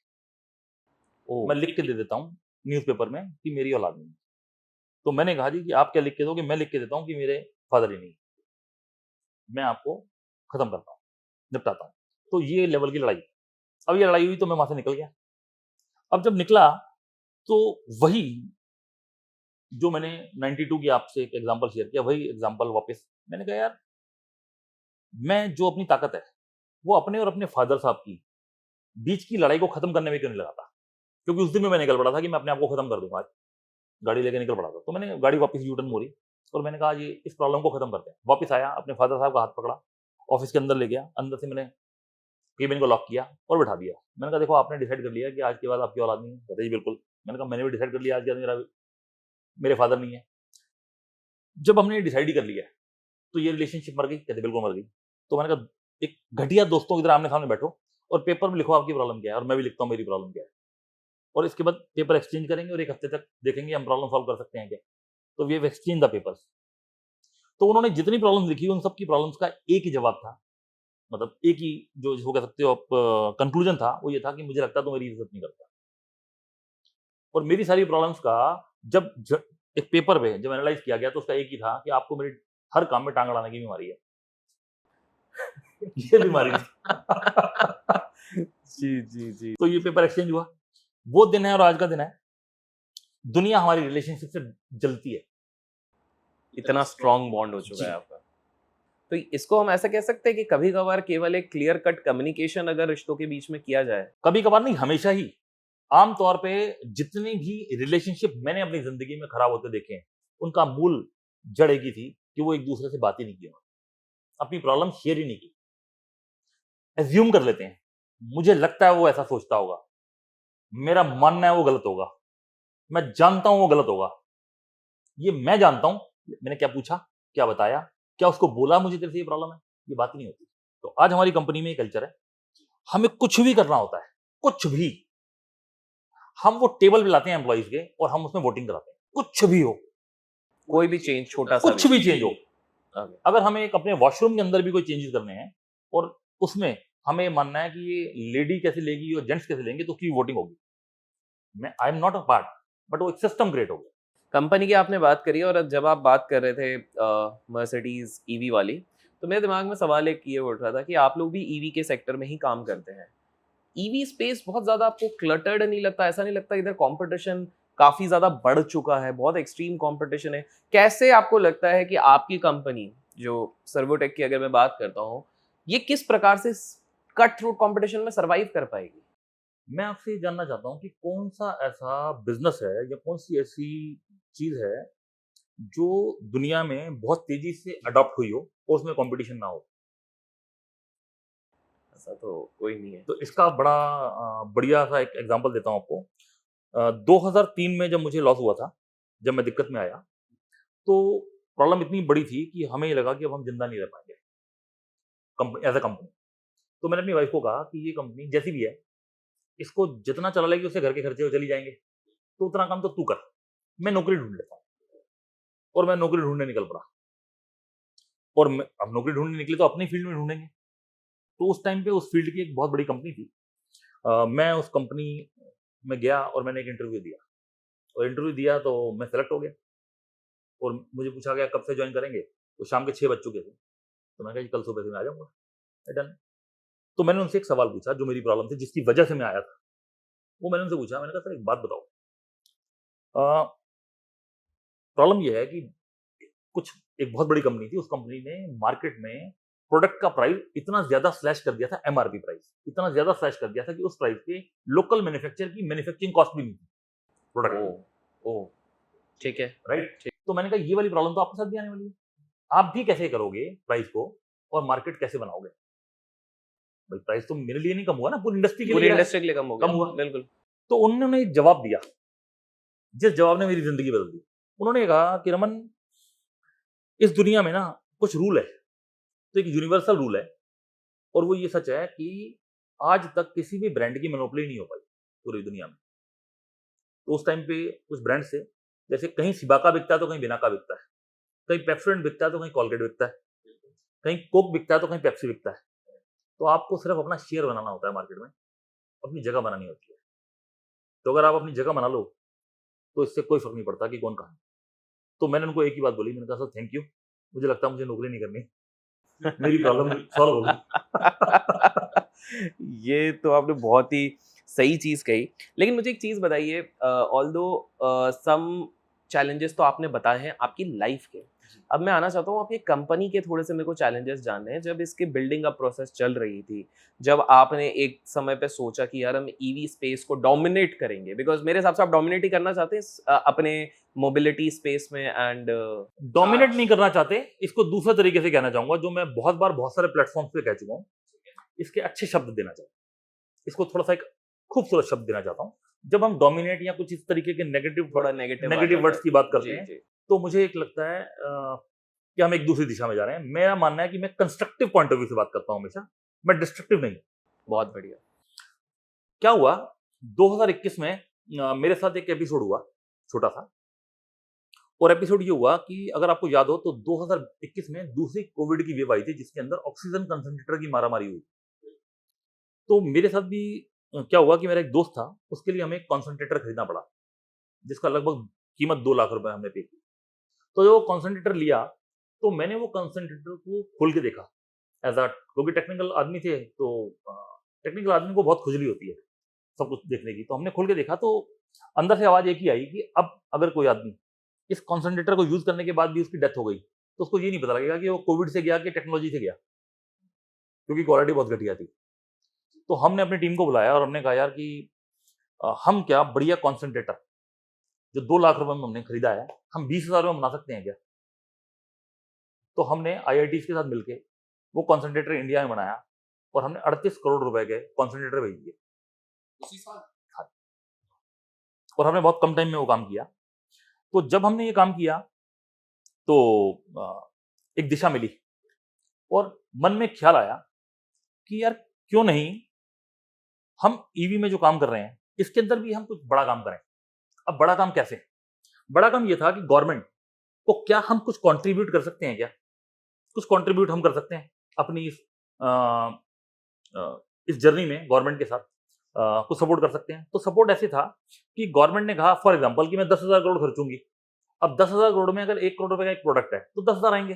ओह, मैं लिख के दे देता हूँ न्यूज़पेपर में कि मेरी औलाद नहीं है। तो मैंने कहा जी कि आप क्या लिख के दोगे? मैं लिख के देता हूँ कि मेरे फादर ही नहीं है। मैं आपको खत्म करता हूँ, निपटाता हूँ। तो ये लेवल की लड़ाई। अब ये लड़ाई हुई तो मैं वहाँ से निकल गया। अब जब निकला तो वही जो मैंने 92 की आपसे एक एग्ज़ाम्पल शेयर किया, वही एग्ज़ाम्पल वापस मैंने कहा यार, मैं जो अपनी ताकत है, वो अपने और अपने फादर साहब की बीच की लड़ाई को खत्म करने में क्यों नहीं लगाता? क्योंकि उस दिन में मैं निकल पड़ा था कि मैं अपने आप को खत्म कर दूँगा आज, गाड़ी लेके निकल पड़ा था। तो मैंने गाड़ी वापस यू टर्न मोड़ी और मैंने कहा ये इस प्रॉब्लम को खत्म करते हैं। वापस आया, अपने फादर साहब का हाथ पकड़ा, ऑफ़िस के अंदर ले गया, अंदर से मैंने केबिन को लॉक किया और बिठा दिया। मैंने कहा देखो आपने डिसाइड कर लिया कि आज के बाद आपकी औलाद नहीं है? कहते जी बिल्कुल। मैंने कहा मैंने भी डिसाइड कर लिया आज के बाद मेरे फादर नहीं है। जब हमने डिसाइड ही कर लिया है, तो ये रिलेशनशिप मर गई? कहते बिल्कुल मर गई। तो मैंने कहा एक घटिया दोस्तों की तरह आमने-सामने बैठो और पेपर में लिखो आपकी प्रॉब्लम क्या है और मैं भी लिखता हूँ मेरी प्रॉब्लम क्या है। और इसके बाद पेपर एक्सचेंज करेंगे और 1 हफ्ते तक देखेंगे हम प्रॉब्लम सॉल्व कर सकते हैं क्या। तो we have exchange the papers. तो उन्होंने जितनी प्रॉब्लम्स लिखी उन सब की प्रॉब्लम्स का एक ही जवाब था। मतलब एक ही जो जिसको कह सकते हो आप कंक्लूजन था, वो ये था कि मुझे लगता है तू मेरी इज़्ज़त नहीं करता। और मेरी सारी प्रॉब्लम्स का जब एक पेपर पे जब एनालाइज़ किया गया तो उसका एक ही था कि आपको मेरे हर काम में टाँग अड़ाने की बीमारी है। ये बीमारी थी। जी, जी, जी। तो ये पेपर एक्सचेंज हुआ। वो दिन है और आज का दिन है। दुनिया हमारी रिलेशनशिप से जलती है। इतना स्ट्रॉन्ग बॉन्ड हो चुका जी। है आपका। तो इसको हम ऐसा कह सकते हैं कि कभी-कभार केवल एक क्लियर कट कम्युनिकेशन अगर रिश्तों के बीच में किया जाए, कभी-कभार नहीं, हमेशा ही। आम तौर पे जितनी भी रिलेशनशिप मैंने अपनी ज़िंदगी में खराब होते देखे हैं, उनका मूल जड़ एक ही थी कि वो एक-दूसरे से बात ही नहीं की उन्होंने। अपनी प्रॉब्लम शेयर ही नहीं की। एज़्यूम कर लेते हैं। मुझे लगता है वो ऐसा सोचता होगा। मेरा मानना है वो गलत होगा। मैं जानता हूँ वो गलत होगा। ये मैं जानता हूँ, मैंने क्या पूछा, क्या बताया, क्या उसको बोला मुझे तेरे से ये प्रॉब्लम है? ये बात ही नहीं होती। तो आज हमारी कंपनी में ये कल्चर है, हमें कुछ भी करना होता है, कुछ भी, हम वो टेबल पे लाते हैं एम्प्लॉइज़ के और हम उसमें वोटिंग कराते हैं। कुछ भी हो, कोई भी चेंज छोटा-सा कुछ भी चेंज हो। ओके। अगर हमें एक अपने वॉशरूम के अंदर भी कोई चेंजेस करने हैं और उसमें हमें ये मानना है कि ये लेडी कैसे लेगी और जेंट्स कैसे लेंगे तो उसकी वोटिंग होगी। मैं I am not a part, but वो एक सिस्टम क्रिएट हो गया। कंपनी की आपने बात करी और जब आप बात कर रहे थे मर्सिडीज़ ईवी वाली, तो मेरे दिमाग में सवाल एक ये उठ रहा था कि आप लोग भी ईवी के सेक्टर में ही काम करते हैं। ईवी स्पेस बहुत ज़्यादा आपको क्लटर्ड नहीं लगता? ऐसा नहीं लगता इधर कॉम्पिटिशन काफ़ी ज़्यादा बढ़ चुका है, बहुत एक्सट्रीम कॉम्पिटिशन है? कैसे आपको लगता है कि आपकी कंपनी जो सर्वोटेक की अगर मैं बात करता हूँ, ये किस प्रकार से स कट थ्रू कॉम्पिटिशन में सर्वाइव कर पाएगी? मैं आपसे ये जानना चाहता हूँ कि कौन-सा ऐसा बिज़नेस है या कौन-सी ऐसी चीज़ है जो दुनिया में बहुत तेज़ी से अडॉप्ट हुई हो और उसमें कॉम्पिटिशन ना हो? ऐसा तो कोई नहीं है। तो इसका बड़ा बढ़िया-सा एक एग्ज़ाम्पल देता हूँ आपको। 2003 में जब मुझे लॉस हुआ था, जब मैं दिक्कत में आया, तो प्रॉब्लम इतनी बड़ी थी कि हमें ये लगा कि अब हम ज़िंदा नहीं रह पाएँगे, एज़ अ कंपनी। तो मैंने अपनी वाइफ़ को कहा कि ये कंपनी जैसी भी है, इसको जितना चला लेगी उससे घर के खर्चे वो चली जाएँगे, तो उतना काम तो तू कर, मैं नौकरी ढूँढ लेता हूँ। और मैं नौकरी ढूँढने निकल पड़ा। और मैं अब नौकरी ढूँढने निकले तो अपनी फ़ील्ड में ढूँढेंगे। तो उस टाइम पे उस फ़ील्ड की एक बहुत बड़ी कंपनी थी। मैं उस कंपनी में गया और मैंने एक इंटरव्यू दिया और इंटरव्यू दिया तो मैं सेलेक्ट हो गया और मुझे पूछा गया कब से जॉइन करेंगे? तो शाम के 6 बज चुके थे। तो मैंने कहा जी कल सुबह से मैं आ जाऊँगा। डन। तो मैंने उनसे एक सवाल पूछा जो मेरी प्रॉब्लम थी जिसकी वजह से मैं आया था। वो मैंने उनसे पूछा, मैंने कहा सर एक बात बताओ, अ, प्रॉब्लम ये है कि कुछ एक बहुत बड़ी कंपनी थी, उस कंपनी ने मार्केट में प्रोडक्ट का प्राइस इतना ज़्यादा स्लैश कर दिया था, एमआरपी प्राइस, इतना ज़्यादा स्लैश कर दिया था कि उस प्राइस पे लोकल मैन्युफैक्चरर की मैन्युफैक्चरिंग कॉस्ट भी नहीं थी प्रोडक्ट की, ओह! ओह! ठीक है। राइट? तो मैंने कहा ये वाली प्रॉब्लम तो आपके साथ भी आने वाली है। आप भी कैसे करोगे प्राइस को और मार्केट कैसे बनाओगे? भाई प्राइस तो मेरे लिए नहीं कम हुआ ना, पूरी इंडस्ट्री के लिए पूरी गिरा है, इंडस्ट्री के लिए कम हो कम गया, हुआ। बिल्कुल। तो उन्होंने एक जवाब दिया, जिस जवाब ने मेरी ज़िंदगी बदल दी। उन्होंने कहा कि रमन, इस दुनिया में ना कुछ रूल है, तो एक यूनिवर्सल रूल है और वो ये सच है कि आज तक किसी भी ब्रांड की मोनोपोली नहीं हो पाई पूरी दुनिया में। तो उस टाइम पे कुछ ब्रांड्स थे, जैसे कहीं सिबाका बिकता है तो कहीं बिनाका बिकता है, कहीं पेप्सोडेंट बिकता है तो कहीं कोलगेट बिकता है, कहीं कोक बिकता है तो कहीं पेप्सी बिकता है। तो आपको सिर्फ अपना शेयर बनाना होता है मार्केट में, अपनी जगह बनानी होती है। तो अगर आप अपनी जगह बना लो तो इससे कोई फर्क नहीं पड़ता कि कौन कहाँ है। तो मैंने उनको एक ही बात बोली, मैंने कहा सर थैंक यू, मुझे लगता है मुझे नौकरी नहीं करनी, मेरी प्रॉब्लम सॉल्व हो गई। ये तो आपने बहुत ही सही चीज़ कही। लेकिन मुझे एक चीज़ बताइए, ऑल्दो सम चैलेंजेस तो आपने बताए हैं आपकी लाइफ के। अब मैं आना चाहता हूँ आपकी कंपनी के थोड़े से मेरे को चैलेंजेस जानने हैं। जब इसकी बिल्डिंग अप प्रोसेस चल रही थी, जब आपने एक समय पे सोचा कि यार हम ईवी स्पेस को डोमिनेट करेंगे, बिकॉज़ मेरे हिसाब से आप डोमिनेट ही करना चाहते हैं अपने मोबिलिटी स्पेस में एंड डोमिनेट नहीं करना चाहते, इसको दूसरे तरीके से कहना चाहूंगा, जो मैं बहुत बार बहुत सारे प्लेटफॉर्म्स पे कह चुका हूँ। इसके अच्छे शब्द देना चाहता हूँ, इसको थोड़ा सा एक खूबसूरत शब्द देना चाहता हूँ। जब हम डोमिनेट या कुछ इस तरीके के नेगेटिव थोड़ा नेगेटिव नेगेटिव वर्ड्स की बात करते जी, हैं, जी। तो मुझे एक लगता है कि हम एक दूसरी दिशा में जा रहे हैं। मेरा मानना है कि मैं कंस्ट्रक्टिव पॉइंट ऑफ व्यू से बात करता हूँ हमेशा, मैं डिस्ट्रक्टिव नहीं। बहुत बढ़िया। क्या हुआ 2021 में मेरे साथ एक एपिसोड हुआ छोटा सा, और एपिसोड ये हुआ कि अगर आपको याद हो तो 2021 में दूसरी कोविड की वेव आई थी, जिसके अंदर ऑक्सीजन कंसंट्रेटर की मारामारी हुई। तो मेरे साथ भी क्या हुआ कि मेरा एक दोस्त था, उसके लिए हमें एक कॉन्सेंट्रेटर खरीदना पड़ा, जिसका लगभग कीमत 2 लाख रुपए हमने पे की। तो जो कॉन्सेंट्रेटर लिया, तो मैंने वो कॉन्सेंट्रेटर को खोल के देखा एज अ, क्योंकि टेक्निकल आदमी थे, तो टेक्निकल आदमी को बहुत खुजली होती है सब कुछ देखने की। तो हमने खोल के देखा, तो अंदर से आवाज एक ही आई कि अब अगर कोई आदमी इस कॉन्सेंट्रेटर को यूज करने के बाद भी उसकी डेथ हो गई, तो उसको ये नहीं पता लगेगा कि वो कोविड से गया कि टेक्नोलॉजी से गया, क्योंकि क्वालिटी बहुत घटिया थी। तो हमने अपनी टीम को बुलाया और हमने कहा यार कि हम क्या बढ़िया कॉन्सेंट्रेटर जो 2 लाख रुपए में हमने खरीदा है, हम 20,000 में बना सकते हैं क्या? तो हमने आईआईटी के साथ मिलके वो कॉन्सेंट्रेटर इंडिया में बनाया, और हमने 38 करोड़ रुपए के कॉन्सेंट्रेटर भेज दिए उसी साल? हाँ, और हमने बहुत कम टाइम में वो काम किया। तो जब हमने ये काम किया, तो एक दिशा मिली, और मन में ख्याल आया कि यार क्यों नहीं हम ईवी में जो काम कर रहे हैं, इसके अंदर भी हम कुछ बड़ा काम करें। अब बड़ा काम कैसे? बड़ा काम ये था कि गवर्नमेंट को क्या हम कुछ कंट्रीब्यूट कर सकते हैं क्या? कुछ कंट्रीब्यूट हम कर सकते हैं अपनी अ, इस जर्नी में गवर्नमेंट के साथ कुछ सपोर्ट कर सकते हैं। तो सपोर्ट ऐसे था कि गवर्नमेंट ने कहा फॉर एग्जांपल कि मैं 10,000 करोड़ खर्चूंगी। अब 10,000 करोड़ में अगर 1 करोड़ रुपए का एक प्रोडक्ट है, तो 10,000 आएंगे,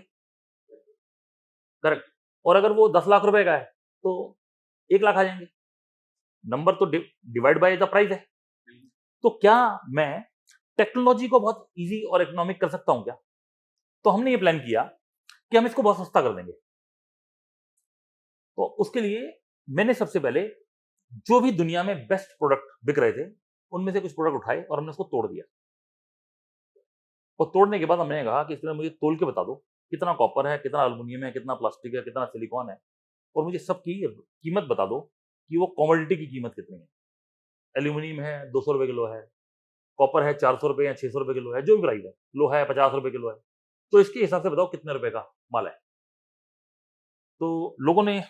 करेक्ट। और अगर वो 10 लाख रुपए का है, तो 1 लाख आ जाएंगे। नंबर तो डिवाइड बाय द प्राइस है। तो क्या मैं टेक्नोलॉजी को बहुत इजी और इकोनॉमिक कर सकता हूं क्या? तो हमने ये प्लान किया कि हम इसको बहुत सस्ता कर देंगे। तो उसके लिए मैंने सबसे पहले जो भी दुनिया में बेस्ट प्रोडक्ट बिक रहे थे, उनमें से कुछ प्रोडक्ट उठाए और हमने उसको तोड़ दिया। और तोड़ने के बाद हमने कहा कि इसमें मुझे तोल के बता दो कितना कॉपर है, कितना अल्युमिनियम है, कितना प्लास्टिक है, कितना सिलिकॉन है, और मुझे सबकी कीमत बता दो कि वो कॉमोडिटी की कीमत कितनी है। एल्यूमिनियम है 200 रुपए किलो है, कॉपर है 400 रुपए या 600 रुपए किलो है, जो भी प्राइस है, लोहा है 50 रुपए किलो है। तो इसके हिसाब से बताओ कितने रुपए का माल है। तो लोगों ने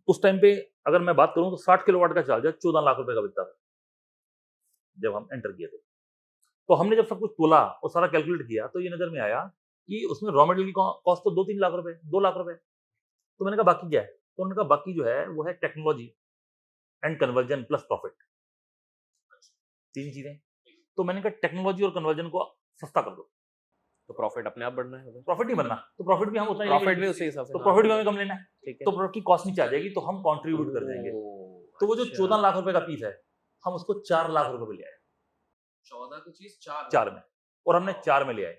उस टाइम पे अगर मैं बात करूं तो 60 किलोवाट का चार्जर 14 लाख रुपए का बिकता था जब हम एंटर किए थे। तो हमने जब सब कुछ तोला और सारा कैलकुलेट किया, तो ये नजर में आया कि उसमें रॉ मटेरियल की कॉस्ट तो 2-3 लाख रुपए, 2 लाख रुपए। तो मैंने कहा बाकी क्या है? तो उन्होंने कहा बाकी जो है वो है technology and conversion plus profit, तीन चीजें। तो मैंने कहा टेक्नोलॉजी और कन्वर्जन को सस्ता कर दो। तो प्रॉफिट अपने आप बढ़ना है उधर। प्रॉफिट नहीं बनना, तो प्रॉफिट भी हम उतना ही प्रॉफिट भी लेंगे, उसी हिसाब से, तो हाँ, प्रॉफिट भी ठीक हमें है, कम लेना है। ठीक है। तो प्रोडक्ट की कॉस्ट नीचे आ जाएगी, तो हम कंट्रीब्यूट कर देंगे। ओह, तो वो जो अच्छा। 14 लाख रुपए का पीस है, हम उसको 4 लाख रुपए में ले आए। 14 की चीज 4 4 में, और हमने 4 में ले आए।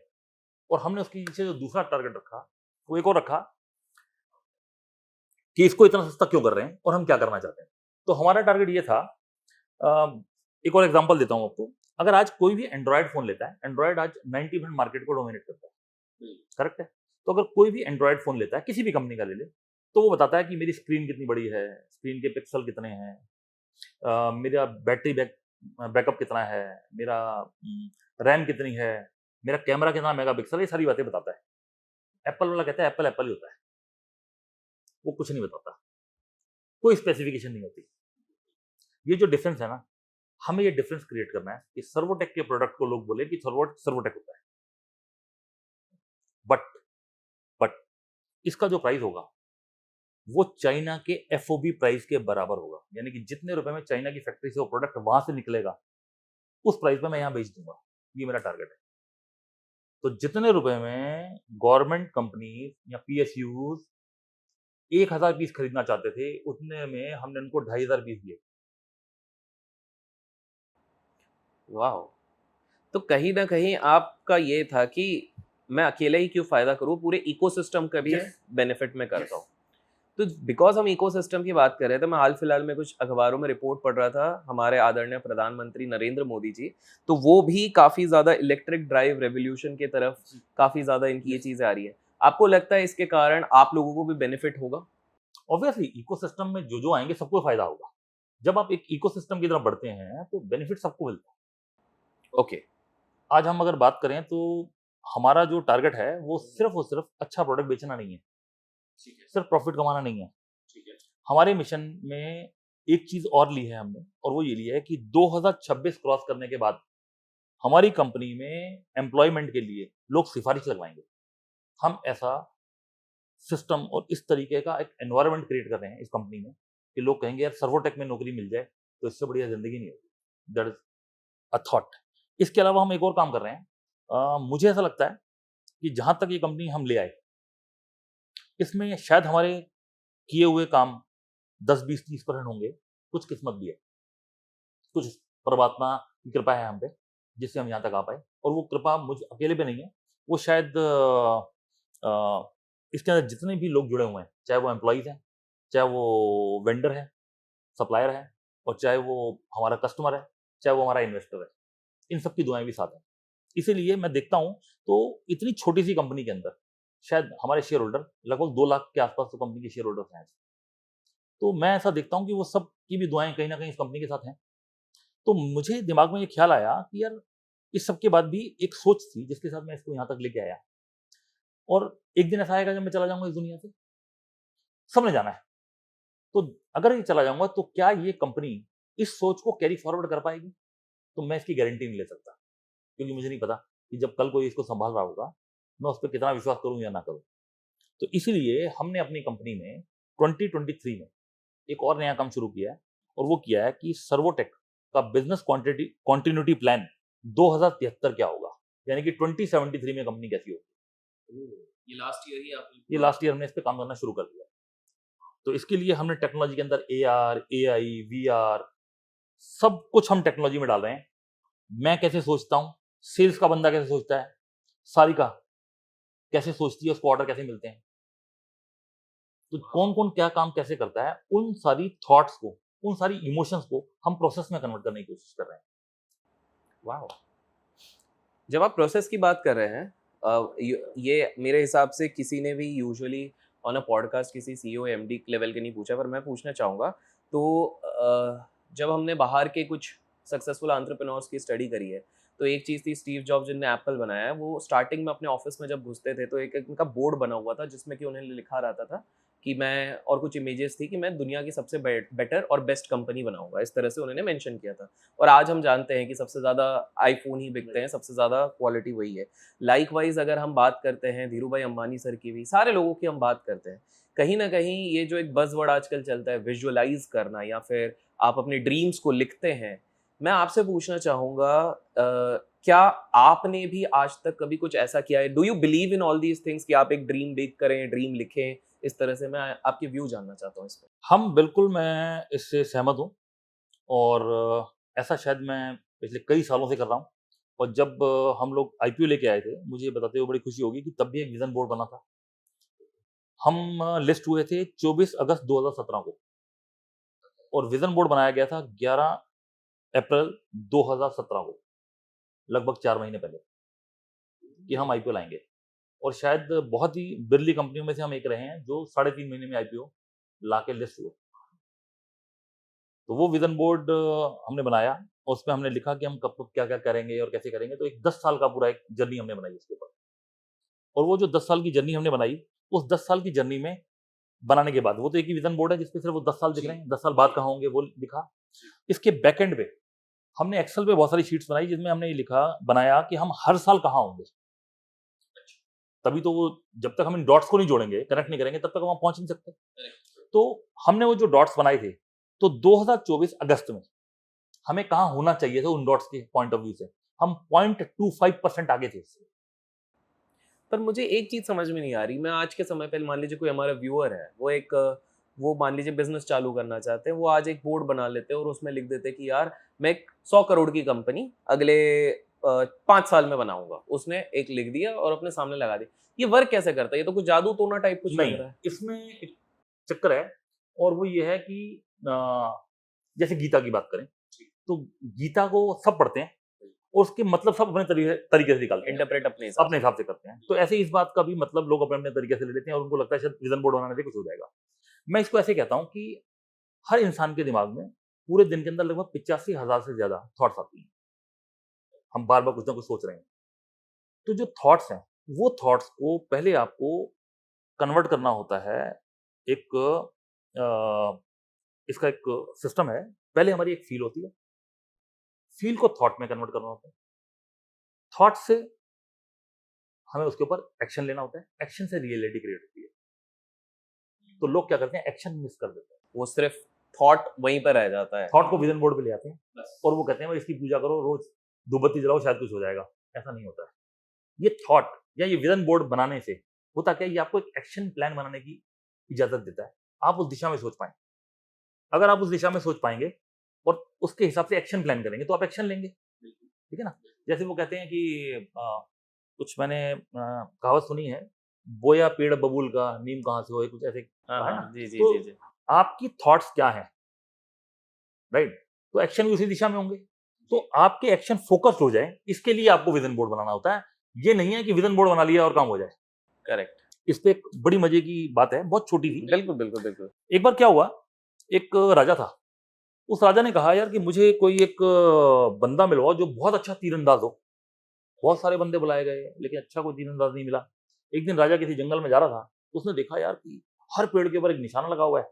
और हमने उसके पीछे जो दूसरा टारगेट रखा, वो एक और रखा कि इसको इतना सस्ता क्यों कर रहे हैं और हम क्या करना चाहते हैं। तो हमारा टारगेट ये था, एक और एग्जांपल देता हूं आपको। अगर आज कोई भी एंड्रॉयड फोन लेता है, एंड्रॉयड आज 90% मार्केट को डोमिनेट करता है, करेक्ट है। तो अगर कोई भी एंड्रॉयड फोन लेता है, किसी भी कंपनी का ले ले, तो वो बताता है कि मेरी स्क्रीन कितनी बड़ी है, स्क्रीन के पिक्सल कितने हैं, मेरा बैटरी बैकअप कितना है, मेरा रैम कितनी है, मेरा कैमरा कितना मेगापिक्सल, ये सारी बातें बताता है। एप्पल वाला कहता है एप्पल एप्पल ही होता है, वो कुछ नहीं बताता, कोई स्पेसिफिकेशन नहीं होती। ये जो डिफरेंस है ना, हमें ये डिफरेंस क्रिएट करना है कि सर्वोटेक के प्रोडक्ट को लोग बोले कि सर्वोटेक होता है, बट बट इसका जो प्राइस होगा वो चाइना के एफओबी प्राइस के बराबर होगा। यानी कि जितने रुपए में चाइना की फैक्ट्री से वो प्रोडक्ट वहां से निकलेगा, उस प्राइस पे मैं यहाँ बेच दूंगा, ये मेरा टारगेट है। तो जितने रुपए में गवर्नमेंट कंपनी या पीएसयूज 1000 पीस खरीदना चाहते थे, उतने में हमने उनको 2500 पीस दिए। वाह! तो कहीं न कहीं आपका ये था कि मैं अकेले ही क्यों फ़ायदा करूँ, पूरे इकोसिस्टम का भी यस, बेनिफिट मैं करता यस, हूँ। तो बिकॉज़ हम इकोसिस्टम की बात कर रहे थे, मैं हाल-फिलहाल में कुछ अखबारों में रिपोर्ट पढ़ रहा था, हमारे आदरणीय प्रधानमंत्री नरेंद्र मोदी जी, तो वो भी काफ़ी ज़्यादा इलेक्ट्रिक ड्राइव रेवोल्यूशन की तरफ जी, काफ़ी ज़्यादा इनकी ये यस। चीज़ें आ रही हैं। आपको लगता है इसके कारण आप लोगों को भी बेनिफिट होगा? ऑब्वियसली इकोसिस्टम में जो आएँगे सबको फ़ायदा होगा। जब आप एक इकोसिस्टम की तरफ बढ़ते हैं, तो बेनिफिट सबको मिलता है। ओके, आज हम अगर बात करें तो हमारा जो टारगेट है, वो सिर्फ़ और सिर्फ़ अच्छा प्रोडक्ट बेचना नहीं है, सिर्फ़ प्रॉफ़िट कमाना नहीं है। हमारे मिशन में एक चीज़ और ली है हमने, और वो ये ली है कि 2026 क्रॉस करने के बाद हमारी कंपनी में एम्प्लॉयमेंट के लिए लोग सिफ़ारिश लगवाएँगे। हम ऐसा सिस्टम और इस तरीके का एक एनवायरनमेंट क्रिएट कर रहे हैं इस कंपनी में कि लोग कहेंगे यार सर्वोटेक में नौकरी मिल जाए तो इससे बढ़िया ज़िंदगी नहीं होगी। That is a thought. इसके अलावा हम एक और काम कर रहे हैं। मुझे ऐसा लगता है कि जहाँ तक ये कंपनी हम ले आए, इसमें शायद हमारे किए हुए काम 10, 20, 30% होंगे, कुछ किस्मत भी है, कुछ परमात्मा की कृपा है हम पे, जिससे हम यहाँ तक आ पाए, और वो कृपा मुझ अकेले पे नहीं है, वो शायद इसके अंदर जितने भी लोग जुड़े हुए हैं, चाहे वो एम्प्लॉइज़ हैं, चाहे वो वेंडर है, सप्लायर है, और चाहे वो हमारा कस्टमर है, चाहे वो हमारा इन्वेस्टर है, इन सब की दुआएँ भी साथ हैं। इसीलिए मैं देखता हूँ, तो इतनी छोटी-सी कंपनी के अंदर शायद हमारे शेयर होल्डर लगभग 2 लाख के आस-पास तो कंपनी के शेयर होल्डर्स हैं। तो मैं ऐसा देखता हूँ कि वो सब की भी दुआएँ कहीं न कहीं इस कंपनी के साथ हैं। तो मुझे दिमाग में ये ख्याल आया कि यार इस सब के बाद भी एक सोच थी जिसके साथ मैं इसको यहाँ तक लेके आया, और एक दिन ऐसा आएगा जब मैं चला जाऊँगा इस दुनिया से, सबने जाना है। तो अगर ये चला जाऊँगा तो क्या ये कंपनी इस सोच को कैरी फॉरवर्ड कर पाएगी? तो मैं इसकी गारंटी नहीं ले सकता, क्योंकि मुझे नहीं पता कि जब कल कोई इसको सँभाल रहा होगा, मैं उस पे कितना विश्वास करूँ या ना करूँ। तो इसीलिए हमने अपनी कंपनी में 2023 में एक और नया काम शुरू किया है, और वो किया है कि सर्वोटेक का बिज़नेस कॉन्टिन्यूटी प्लान 2073 क्या होगा? यानी कि 2073 में कंपनी कैसी होगी? ये लास्ट ईयर ही आपने ये लास्ट ईयर हमने इस पे काम करना शुरू कर दिया। तो इसके लिए हमने टेक्नोलॉजी के अंदर एआर, एआई, वीआर सब कुछ हम टेक्नोलॉजी में डाल रहे हैं। मैं कैसे सोचता हूँ, सेल्स का बंदा कैसे सोचता है, सारिका कैसे सोचती है, उसको ऑर्डर कैसे मिलते हैं, तो कौन-कौन क्या काम कैसे करता है, उन सारी थॉट्स को, उन सारी इमोशंस को हम प्रोसेस में कन्वर्ट करने की कोशिश कर रहे हैं। वाओ! जब आप प्रोसेस की बात कर रहे हैं ये मेरे हिसाब से किसी ने भी यूजुअली ऑन अ पॉडकास्ट किसी सीईओ एमडी लेवल के नहीं पूछा, पर मैं पूछना चाहूँगा। तो जब हमने बाहर के कुछ सक्सेसफुल एंटरप्रेन्योर्स की स्टडी करी है, तो एक चीज़ थी स्टीव जॉब्स जिनने एप्पल बनाया है, वो स्टार्टिंग में अपने ऑफिस में जब घुसते थे तो एक उनका बोर्ड बना हुआ था जिसमें कि उन्हें लिखा रहता था कि मैं, और कुछ इमेजेस थी कि मैं दुनिया की सबसे बेटर और बेस्ट कंपनी बनाऊंगा, इस तरह से उन्होंने मेंशन किया था। और आज हम जानते हैं कि सबसे ज़्यादा आईफ़ोन ही बिकते हैं, सबसे ज़्यादा क्वालिटी वही है। लाइकवाइज़ अगर हम बात करते हैं धीरूभाई अंबानी सर की भी, सारे लोगों की हम बात करते हैं। कहीं न कहीं ये जो एक बज़वर्ड आजकल चलता है विज़ुअलाइज़ करना, या फिर आप अपने ड्रीम्स को लिखते हैं। मैं आपसे पूछना चाहूँगा क्या आपने भी आज तक कभी कुछ ऐसा किया है? Do you believe in all these things कि आप एक ड्रीम बिग करें, ड्रीम लिखें? इस तरह से मैं आपके व्यू जानना चाहता हूँ इस पे। हम बिल्कुल, मैं इससे सहमत हूँ, और ऐसा शायद मैं पिछले कई सालों से कर रहा हूँ, और जब हम लोग आईपीओ लेके आए थे, मुझे ये बताते हुए बड़ी खुशी होगी कि तब भी एक विज़न बोर्ड बना था। हम लिस्ट हुए थे 24 अगस्त 2017 को, और विज़न बोर्ड बनाया गया था 11 अप्रैल 2017 को, लगभग 4 महीने पहले, कि हम आईपीओ लाएँगे। और शायद बहुत ही बिरली कंपनियों में से हम एक रहे हैं जो साढ़े 3 महीने में आईपीओ लाके लिस्ट हुए। तो वो विज़न बोर्ड हमने बनाया, और उसमें हमने लिखा कि हम कब-कब, क्या-क्या करेंगे और कैसे करेंगे। तो एक 10 साल का पूरा एक जर्नी हमने बनाई उसके ऊपर। और वो जो 10 साल की जर्नी हमने बनाई, उस 10 साल की जर्नी में बनाने के बाद, वो तो एक ही विज़न बोर्ड है जिसपे सिर्फ वो 10 साल दिख रहे हैं, 10 साल बाद कहाँ होंगे वो लिखा। इसके बैकएंड पे हमने एक्सेल पे बहुत सारी शीट्स बनाई जिसमें हमने ये लिखा बनाया कि हम हर साल कहाँ होंगे। तभी तो वो, जब तक हम इन डॉट्स को नहीं जोड़ेंगे, कनेक्ट नहीं करेंगे, तब तक हम वहाँ पहुँच नहीं सकते। तो हमने वो जो डॉट्स बनाए थे, तो 2024 अगस्त में हमें कहाँ होना चाहिए था उन डॉट्स के पॉइंट ऑफ व्यू से, हम 0.25% आगे थे उससे। पर मुझे एक चीज़ समझ में नहीं आ रही, मैं आज के समय पे मान लीजिए कोई हमारा व्यूअर है, वो एक वो मान लीजिए बिज़नेस चालू करना चाहते हैं, वो आज एक बोर्ड बना लेते हैं और उसमें लिख देते हैं कि यार मैं एक 100 करोड़ की कंपनी अगले 5 साल में बनाऊँगा। उसने एक लिख दिया और अपने सामने लगा दी। ये वर्क कैसे करता है? ये तो कुछ जादू-टोना टाइप कुछ लग नहीं, रहा है। इसमें एक चक्कर है, और वो ये है कि जैसे गीता की बात करें, तो गीता को सब पढ़ते हैं और उसके मतलब सब अपने तरीके से निकालते हैं, इंटरप्रेट अपने हिसाब अपने हिसाब से करते हैं। तो ऐसे ही इस बात का भी मतलब लोग अपने अपने तरीके से ले लेते हैं और उनको लगता है शायद विजन बोर्ड बनाने से कुछ हो जाएगा। मैं इसको ऐसे कहता हूँ कि हर इंसान के दिमाग में पूरे दिन के अंदर लगभग 85,000 से ज्यादा थॉट्स आती हैं। हम बार बार कुछ ना कुछ सोच रहे हैं। तो जो थॉट्स हैं, वो थॉट्स को पहले आपको कन्वर्ट करना होता है। एक इसका एक सिस्टम है। पहले हमारी एक फील होती है, फील को थॉट में कन्वर्ट करना होता है, थॉट से हमें उसके ऊपर एक्शन लेना होता है, एक्शन से रियलिटी क्रिएट होती है। तो लोग क्या करते हैं, एक्शन मिस कर देते हैं, है। वो सिर्फ थॉट वहीं पर रह जाता है। थॉट को विजन बोर्ड पे ले आते हैं और वो कहते हैं भाई इसकी पूजा करो, रोज धूपबत्ती जलाओ, शायद कुछ हो जाएगा। ऐसा नहीं होता है। ये थॉट या ये विजन बोर्ड बनाने से होता क्या है, ये आपको एक एक्शन प्लान बनाने की इजाजत देता है। आप उस दिशा में सोच पाए, अगर आप उस दिशा में सोच पाएंगे और उसके हिसाब से एक्शन प्लान करेंगे तो आप एक्शन लेंगे। ठीक है ना? जैसे वो कहते हैं कि कुछ मैंने कहावत सुनी है, बोया पेड़ बबूल का नीम कहाँ से होए, कुछ ऐसे हाँ, कहा है हाँ। ना? जी, जी, तो जी, जी। आपकी थॉट्स क्या हैं, राइट? तो एक्शन भी उसी दिशा में होंगे। तो आपके एक्शन फोकस्ड हो जाए, इसके लिए आपको विजन बोर्ड बनाना होता है। ये नहीं है कि विजन बोर्ड बना लिया और काम हो जाए। करेक्ट। इस पे एक बड़ी मजे की बात है, बहुत छोटी सी। बिल्कुल, बिल्कुल, बिल्कुल। एक बार क्या हुआ, एक राजा था। उस राजा ने कहा यार कि मुझे कोई एक बंदा मिलवाओ जो बहुत अच्छा तीरंदाज हो। बहुत सारे बंदे बुलाए गए लेकिन अच्छा कोई तीरंदाज नहीं मिला। एक दिन राजा किसी जंगल में जा रहा था, उसने देखा यार कि हर पेड़ के ऊपर एक निशाना लगा हुआ है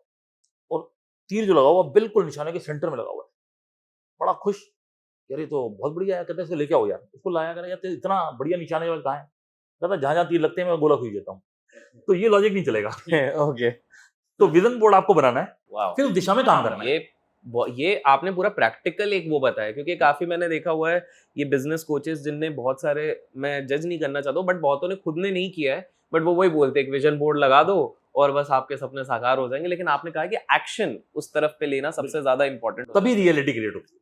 और तीर जो लगा हुआ बिल्कुल निशाने के सेंटर में लगा हुआ है। बड़ा खुश, यार ये तो बहुत बढ़िया है। कहते हैं इसको लेके आओ यार। उसको लाया, करा यार तेरे इतना बढ़िया निशाने वाला कहाँ है? कहता जहाँ जहाँ तीर लगते हैं मैं गोला खींच देता हूँ। तो ये लॉजिक नहीं चलेगा। ओके। तो विजन बोर्ड आपको बनाना है, वाओ! फिर उस दिशा में काम करना है। ये आपने पूरा प्रैक्टिकल एक वो बताया, क्योंकि काफ़ी मैंने देखा हुआ है ये बिज़नेस कोचेस जिनने बहुत सारे, मैं जज नहीं करना चाहता हूँ, बट बहुतों ने खुद ने नहीं किया है, बट वो वही बोलते हैं कि विज़न बोर्ड लगा दो और बस आपके सपने साकार हो जाएँगे। लेकिन आपने कहा कि एक्शन उस तरफ पे लेना सबसे ज़्यादा इम्पोर्टेंट होता है। तभी रियलिटी क्रिएट होती है।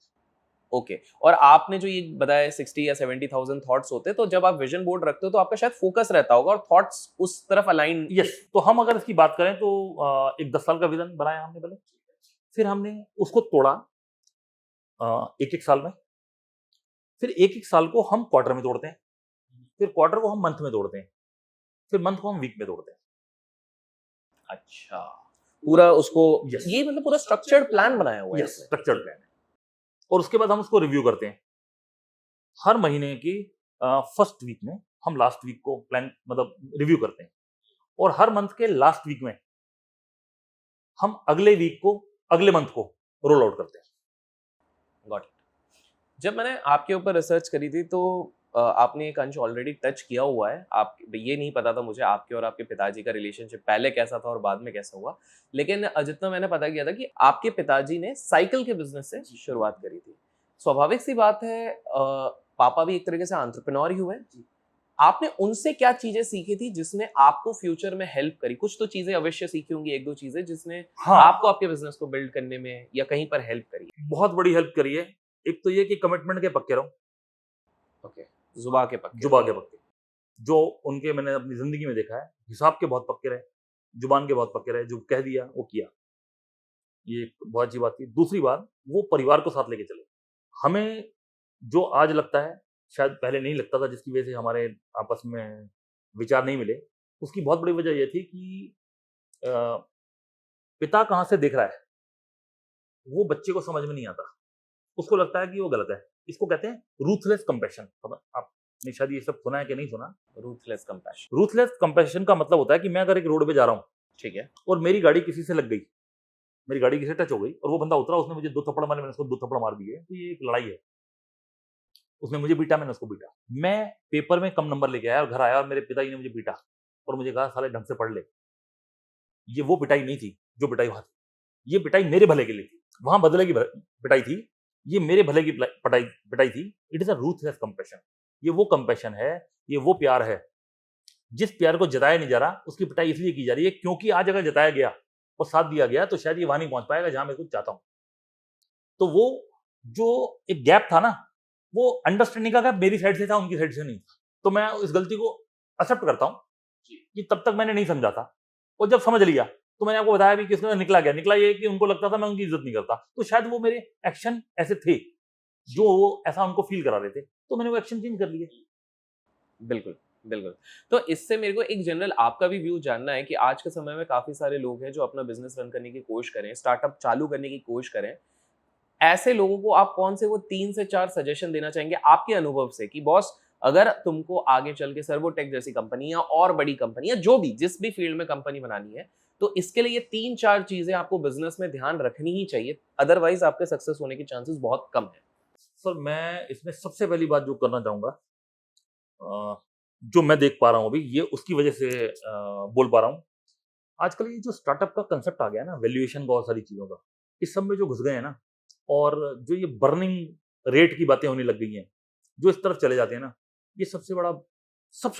ओके। और आपने जो ये बताया 60 या 70,000 थॉट्स होते हैं, तो जब आप विज़न बोर्ड रखते हो तो आपका शायद फोकस रहता होगा और थॉट्स उस तरफ अलाइन। यस, तो हम अगर इसकी बात करें तो एक 10 साल का विजन बनाया हमने पहले, फिर हमने उसको तोड़ा एक एक साल में, फिर एक एक साल को हम क्वार्टर में तोड़ते हैं, फिर क्वार्टर को हम मंथ में तोड़ते हैं, फिर मंथ को हम वीक में तोड़ते हैं। अच्छा। पूरा उसको Yes. ये मतलब पूरा स्ट्रक्चर्ड प्लान बनाया हुआ है यस, इसमें। स्ट्रक्चर्ड प्लान है। और उसके बाद हम उसको रिव्यू करते हैं। हर महीने की फर्स्ट वीक में हम लास्ट वीक को प्लान मतलब रिव्यू करते हैं और हर मंथ के लास्ट वीक में हम अगले वीक को, अगले मंथ को रोल आउट करते हैं। Got it. जब मैंने आपके ऊपर रिसर्च करी थी तो आपने एक अंश ऑलरेडी टच किया हुआ है। आप ये नहीं पता था मुझे आपके और आपके पिताजी का रिलेशनशिप पहले कैसा था और बाद में कैसा हुआ। लेकिन जितना मैंने पता किया था कि आपके पिताजी ने साइकिल के बिजनेस से शुरुआत करी थी। स्वाभाविक सी बात है, पापा भी एक तरीके से एंटरप्रेन्योर ही हुए। आपने उनसे क्या चीजें सीखी थी जिसने आपको फ्यूचर में हेल्प करी? कुछ तो चीजें अवश्य सीखी होंगी, एक दो चीजें जिसने हाँ, आपको आपके बिजनेस को बिल्ड करने में या कहीं पर हेल्प करी। बहुत बड़ी हेल्प करी है। एक तो ये कि कमिटमेंट के पक्के रहो, ओके। जुबा के पक्के। जुबान के पक्के। जो उनके मैंने अपनी जिंदगी में देखा है, हिसाब के बहुत पक्के रहे, जुबान के बहुत पक्के रहे, जो कह दिया वो किया। ये एक बहुत अच्छी बात थी। दूसरी बात, वो परिवार को साथ लेके चले। हमें जो आज लगता है, शायद पहले नहीं लगता था, जिसकी वजह से हमारे आपस में विचार नहीं मिले, उसकी बहुत बड़ी वजह ये थी कि अ, पिता कहाँ से देख रहा है, वो बच्चे को समझ में नहीं आता। उसको लगता है कि वो गलत है। इसको कहते हैं रूथलेस कंपैशन। आपने शायद ये सब सुना है कि नहीं सुना? Ruthless compassion. रूथलेस कंपैशन का मतलब होता है कि मैं अगर एक रोड पे जा रहा हूँ ठीक है। और मेरी गाड़ी किसी से लग गई, मेरी गाड़ी किसी से टच हो गई और वो बंदा उतरा, उसने मुझे 2 थप्पड़ मारे, मैंने उसको 2 थप्पड़ मार दिए, तो ये एक लड़ाई है। उसने मुझे पीटा, मैंने उसको पीटा। मैं पेपर में कम नंबर लेके आया और घर आया और मेरे पिताजी ने मुझे पीटा और मुझे कहा साले ढंग से पढ़ ले। ये वो पिटाई नहीं थी जो पिटाई वहां थी। ये पिटाई मेरे भले के लिए थी। वहां बदले की पिटाई थी, ये मेरे भले की पटाई पिटाई थी। It is a ruthless compassion. ये वो कंपैशन है, ये वो प्यार है जिस प्यार को जताया नहीं जा रहा, उसकी पिटाई इसलिए की जा रही है क्योंकि आज अगर जताया गया और साथ दिया गया तो शायद ये वहां नहीं पहुंच पाएगा जहां मैं कुछ चाहता हूं। तो वो जो एक गैप था ना, वो अंडरस्टैंडिंग का गैप मेरी साइड से था, उनकी साइड से नहीं था। तो मैं इस गलती को एक्सेप्ट करता हूँ कि तब तक मैंने नहीं समझा था, और जब समझ लिया तो मैंने आपको बताया भी कि उसमें निकला गया। निकला ये कि उनको लगता था मैं उनकी इज्जत नहीं करता, तो शायद वो मेरे एक्शन ऐसे थे जो वो ऐसा उनको फील करा रहे थे, तो मैंने वो एक्शन चेंज कर लिए। बिल्कुल, बिल्कुल। तो इससे मेरे को एक जनरल आपका भी व्यू जानना है कि आज के समय में काफ़ी सारे लोग हैं जो अपना बिज़नेस रन करने की कोशिश करें, स्टार्टअप चालू करने की कोशिश करें। ऐसे लोगों को आप कौन से वो 3 से 4 सजेशन देना चाहेंगे आपके अनुभव से कि बॉस, अगर तुमको आगे चल के सर्वोटेक जैसी कंपनी या और बड़ी कंपनी या जो भी जिस भी फील्ड में कंपनी बनानी है, तो इसके लिए ये 3-4 चीज़ें आपको बिज़नेस में ध्यान रखनी ही चाहिए, अदरवाइज़ आपके सक्सेस होने के चांसेस बहुत कम हैं। सर मैं इसमें सबसे पहली बात जो करना चाहूंगा, जो मैं देख पा रहा हूँ अभी, ये उसकी वजह से बोल पा रहा हूँ। आजकल ये जो स्टार्टअप का कंसेप्ट आ गया है ना, वैल्यूएशन का और सारी चीज़ों का, इस सब में जो घुस गए हैं ना, और जो ये बर्निंग रेट की बातें होने लग गई हैं, जो इस तरफ चले जाते हैं ना, ये सबसे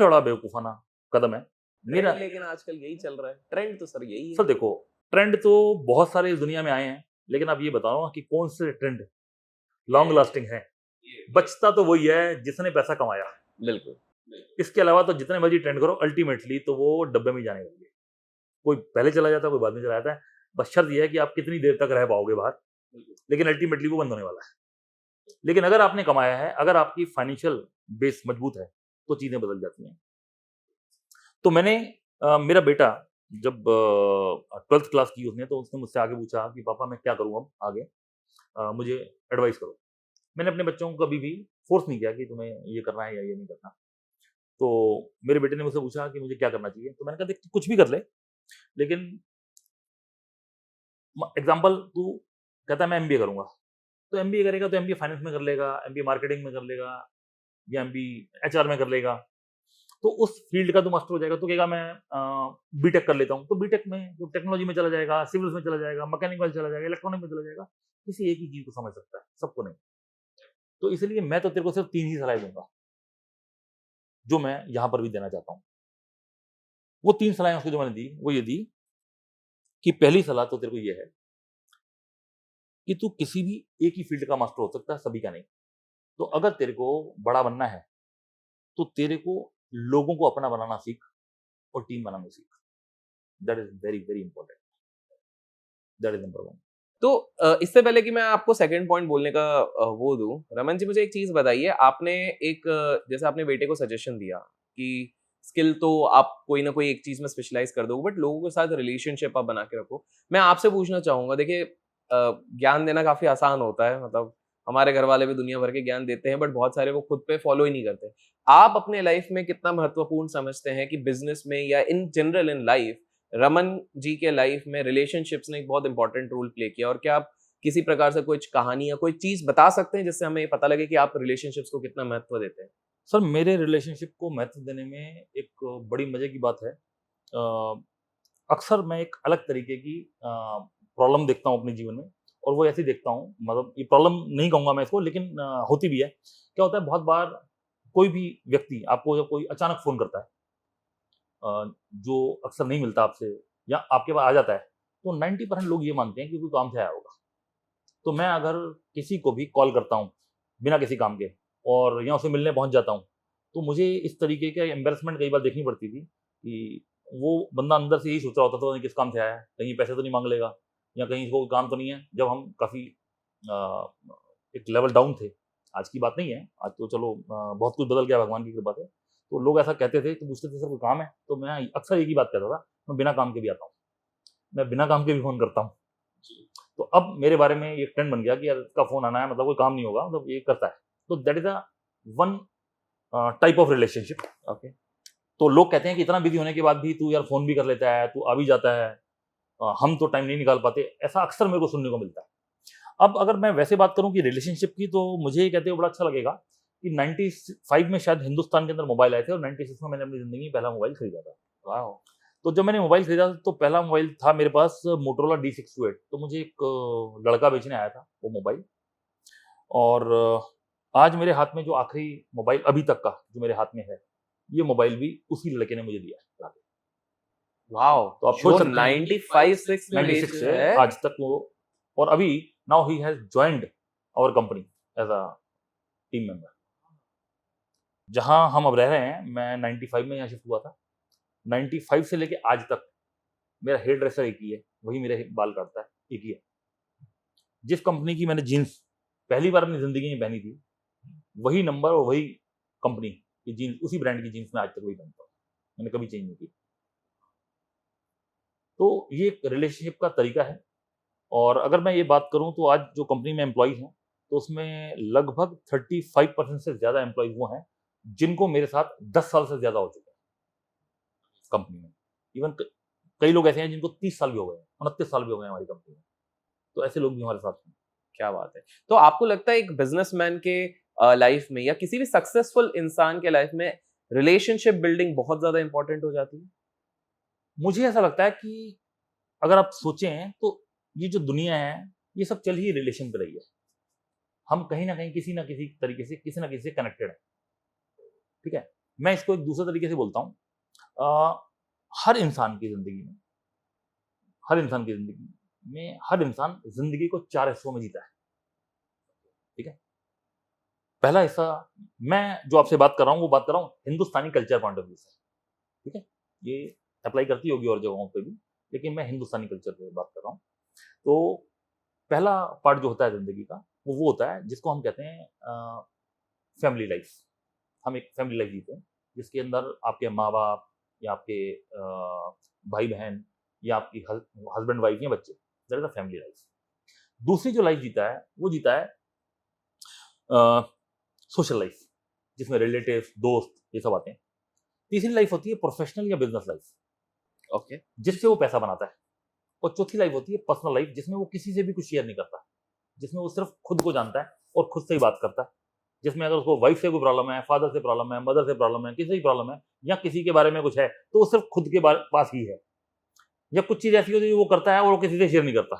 बड़ा बेवकूफ़ाना कदम है। मेरा ट्रेंड लेकिन आजकल यही चल रहा है। ट्रेंड तो सर यही सर है। देखो, ट्रेंड तो बहुत सारे इस दुनिया में आए हैं, लेकिन आप ये बताओ कि कौन से ट्रेंड लॉन्ग लास्टिंग है? बचता तो वही है जिसने पैसा कमाया। बिल्कुल। इसके अलावा तो जितने मर्ज़ी ट्रेंड करो, अल्टीमेटली तो वो डब्बे में ही जाने वाली है। कोई पहले चला जाता है, कोई बाद में चला जाता है। बस शर्त ये है कि आप कितनी देर तक रह पाओगे बाहर, लेकिन अल्टीमेटली वो बंद होने वाला है। लेकिन अगर आपने कमाया है, अगर आपकी फाइनेंशियल बेस मजबूत है, तो चीज़ें बदल जाती हैं। तो मेरा बेटा जब 12th क्लास की उसने, तो उसने मुझसे आगे पूछा कि पापा मैं क्या करूँ अब आगे? मुझे एडवाइस करो। मैंने अपने बच्चों को कभी भी फ़ोर्स नहीं किया कि तुम्हें ये करना है या ये नहीं करना। तो मेरे बेटे ने मुझसे पूछा कि मुझे क्या करना चाहिए? तो मैंने कहा देख तू कुछ भी कर ले, लेकिन एग्जाम्पल तू कहता है मैं एमबीए करूंगा, तो एमबीए करेगा तो एमबीए फाइनेंस में कर लेगा, एमबीए मार्केटिंग में कर लेगा, या एमबीए एचआर में कर लेगा। तो उस फील्ड का तो मास्टर हो जाएगा। तो कहेगा मैं बीटेक कर लेता हूँ, तो बीटेक में जो टेक्नोलॉजी में चला जाएगा, सिविल्स में चला जाएगा, मैकेनिकल चला जाएगा, इलेक्ट्रॉनिक में चला जाएगा। किसी एक ही चीज को समझ सकता है, सबको नहीं। तो इसलिए मैं तो तेरे को सिर्फ 3 ही सलाह दूंगा, जो मैं यहाँ पर भी देना चाहता हूँ। वो 3 सलाहें उसको जो मैंने दी, वो ये दी कि पहली सलाह तो तेरे को ये है कि तू किसी भी एक ही फील्ड का मास्टर हो सकता है, सभी का नहीं। तो अगर तेरे को बड़ा बनना है, तो तेरे को लोगों को अपना बनाना सीख और टीम बनाना सीख। That is very very important. That is number 1। तो इससे पहले कि मैं आपको सेकंड पॉइंट बोलने का वो दूँ, रमन जी मुझे एक चीज़ बताइए, आपने एक जैसे आपने बेटे को सजेशन दिया कि स्किल तो आप कोई ना कोई एक चीज़ में स्पेशलाइज़ कर दोगे, बट लोगों के साथ रिलेशनशिप आप बना के रखो। मैं आपसे पूछना चाहूँगा, देखिए ज्ञान देना काफ़ी आसान होता है, मतलब हमारे घर वाले भी दुनिया भर के ज्ञान देते हैं, बट बहुत सारे वो खुद पे फॉलो ही नहीं करते। आप अपने लाइफ में कितना महत्वपूर्ण समझते हैं कि बिज़नेस में या in general in life, Raman ji के लाइफ में रिलेशनशिप्स ने एक बहुत इंपॉर्टेंट रोल प्ले किया, और क्या आप किसी प्रकार से कुछ कहानी या कोई चीज़ बता सकते हैं जिससे हमें ये पता लगे कि आप रिलेशनशिप्स को कितना महत्व देते हैं? सर मेरे रिलेशनशिप को महत्व देने में एक बड़ी मजे की बात है। अक्सर मैं एक अलग तरीके की प्रॉब्लम देखता हूँ अपने जीवन में, और वो ऐसे ही देखता हूँ, मतलब ये प्रॉब्लम नहीं कहूँगा मैं इसको, लेकिन होती भी है। क्या होता है, बहुत बार कोई भी व्यक्ति आपको जब कोई अचानक फ़ोन करता है, जो अक्सर नहीं मिलता आपसे, या आपके पास आ जाता है, तो 90% लोग ये मानते हैं कि कोई काम से आया होगा। तो मैं अगर किसी को भी कॉल करता हूँ, बिना किसी काम के, और या उसे मिलने पहुँच जाता हूँ, तो मुझे इस तरीके का एम्बैरेसमेंट कई बार देखनी पड़ती थी कि वो बंदा अंदर से यही सोच रहा होता था, पता नहीं किस काम से आया है, कहीं पैसे तो नहीं माँग लेगा, या कहीं इसको कोई काम तो नहीं है। जब हम काफ़ी एक लेवल डाउन थे, आज की बात नहीं है, आज तो चलो बहुत कुछ बदल गया भगवान की कृपा से। तो लोग ऐसा कहते थे, तो पूछते थे सर कोई काम है? तो मैं अक्सर एक ही बात कहता था, मैं बिना काम के भी आता हूँ, मैं बिना काम के भी फ़ोन करता हूँ। तो अब मेरे बारे में ये ट्रेंड बन गया कि यार इसका फ़ोन आना है मतलब कोई काम नहीं होगा, मतलब ये करता है। तो that is a one type of relationship. Okay. तो लोग कहते हैं कि इतना बिज़ी होने के बाद भी तू यार फ़ोन भी कर लेता है, तू आ भी जाता है, हम तो टाइम नहीं निकाल पाते। ऐसा अक्सर मेरे को सुनने को मिलता है। अब अगर मैं वैसे बात करूँ कि रिलेशनशिप की, तो मुझे ये कहते हुए बड़ा अच्छा लगेगा कि 95 में शायद हिंदुस्तान के अंदर मोबाइल आए थे, और 96 में मैंने अपनी ज़िंदगी में पहला मोबाइल खरीदा था। वाओ! तो जब मैंने मोबाइल खरीदा, तो पहला मोबाइल था मेरे पास मोटोरोला D628। तो मुझे एक लड़का बेचने आया था वो मोबाइल। और आज मेरे हाथ में जो आखिरी मोबाइल अभी तक का जो मेरे हाथ में है, ये मोबाइल भी उसी लड़के ने मुझे दिया है। वाओ, तो आप जो सोच सकते हैं 95-6 में 96 बेच से है। आज तक वो, और अभी नाउ ही has joined our company as a team member. जहां हम अब रह रहे हैं, मैं 95 में यहाँ शिफ्ट हुआ था। 95 से लेके आज तक मेरा हेयर ड्रेसर एक ही है, वही मेरे बाल काटता है, एक ही है। जिस कंपनी की मैंने जीन्स पहली बार अपनी जिंदगी में पहनी थी, वही नंबर और वही कंपनी की जीन्स, उसी ब्रांड की जीन्स मैं आज तक वही पहनता हूँ, मैंने कभी चेंज नहीं की। तो ये एक रिलेशनशिप का तरीका है। और अगर मैं ये बात करूं तो आज जो कंपनी में एम्प्लॉयज हैं, तो उसमें लगभग 35% से ज्यादा एम्प्लॉयज वो हैं जिनको मेरे साथ 10 साल से ज्यादा हो चुके हैं कंपनी में। इवन कई लोग ऐसे हैं जिनको 30 साल भी हो गए, 29 साल भी हो गए हमारी कंपनी में। तो ऐसे लोग भी हमारे साथ हैं। क्या बात है। तो आपको लगता है एक बिजनेसमैन के लाइफ में या किसी भी सक्सेसफुल इंसान के लाइफ में रिलेशनशिप बिल्डिंग बहुत ज्यादा इंपॉर्टेंट हो जाती है? मुझे ऐसा लगता है कि अगर आप सोचें तो ये जो दुनिया है, ये सब चल ही रिलेशन पे रही है। हम कहीं ना कहीं किसी ना किसी तरीके से किसी ना किसी से कनेक्टेड है। ठीक है, मैं इसको एक दूसरे तरीके से बोलता हूँ। हर इंसान की जिंदगी में हर इंसान जिंदगी को 4 हिस्सों में जीता है। ठीक है, पहला हिस्सा, मैं जो आपसे बात कर रहा हूँ वो बात कर रहा हूँ हिंदुस्तानी कल्चर पॉइंट ऑफ व्यू से। ठीक है, ये अप्लाई करती होगी और जगहों पे भी, लेकिन मैं हिंदुस्तानी कल्चर पे बात कर रहा हूँ। तो पहला पार्ट जो होता है जिंदगी का, वो होता है जिसको हम कहते हैं फैमिली लाइफ। हम एक फैमिली लाइफ जीते हैं जिसके अंदर आपके माँ बाप या आपके भाई बहन या आपकी हस्बैंड वाइफ या बच्चे, that is a family life. दूसरी जो लाइफ जीता है वो जीता है सोशल लाइफ, जिसमें रिलेटिव्स, दोस्त, ये सब आते हैं। तीसरी लाइफ होती है प्रोफेशनल या बिजनेस लाइफ, ओके। जिससे वो पैसा बनाता है। और चौथी लाइफ होती है पर्सनल लाइफ, जिसमें वो किसी से भी कुछ शेयर नहीं करता, जिसमें वो सिर्फ खुद को जानता है और खुद से ही बात करता है। जिसमें अगर उसको वाइफ से कोई प्रॉब्लम है, फादर से प्रॉब्लम है, मदर से प्रॉब्लम है, किसी की प्रॉब्लम है, या किसी के बारे में कुछ है, तो वो सिर्फ खुद के पास ही है। या कुछ चीज ऐसी होती है जो वो करता है और वो किसी से शेयर नहीं करता।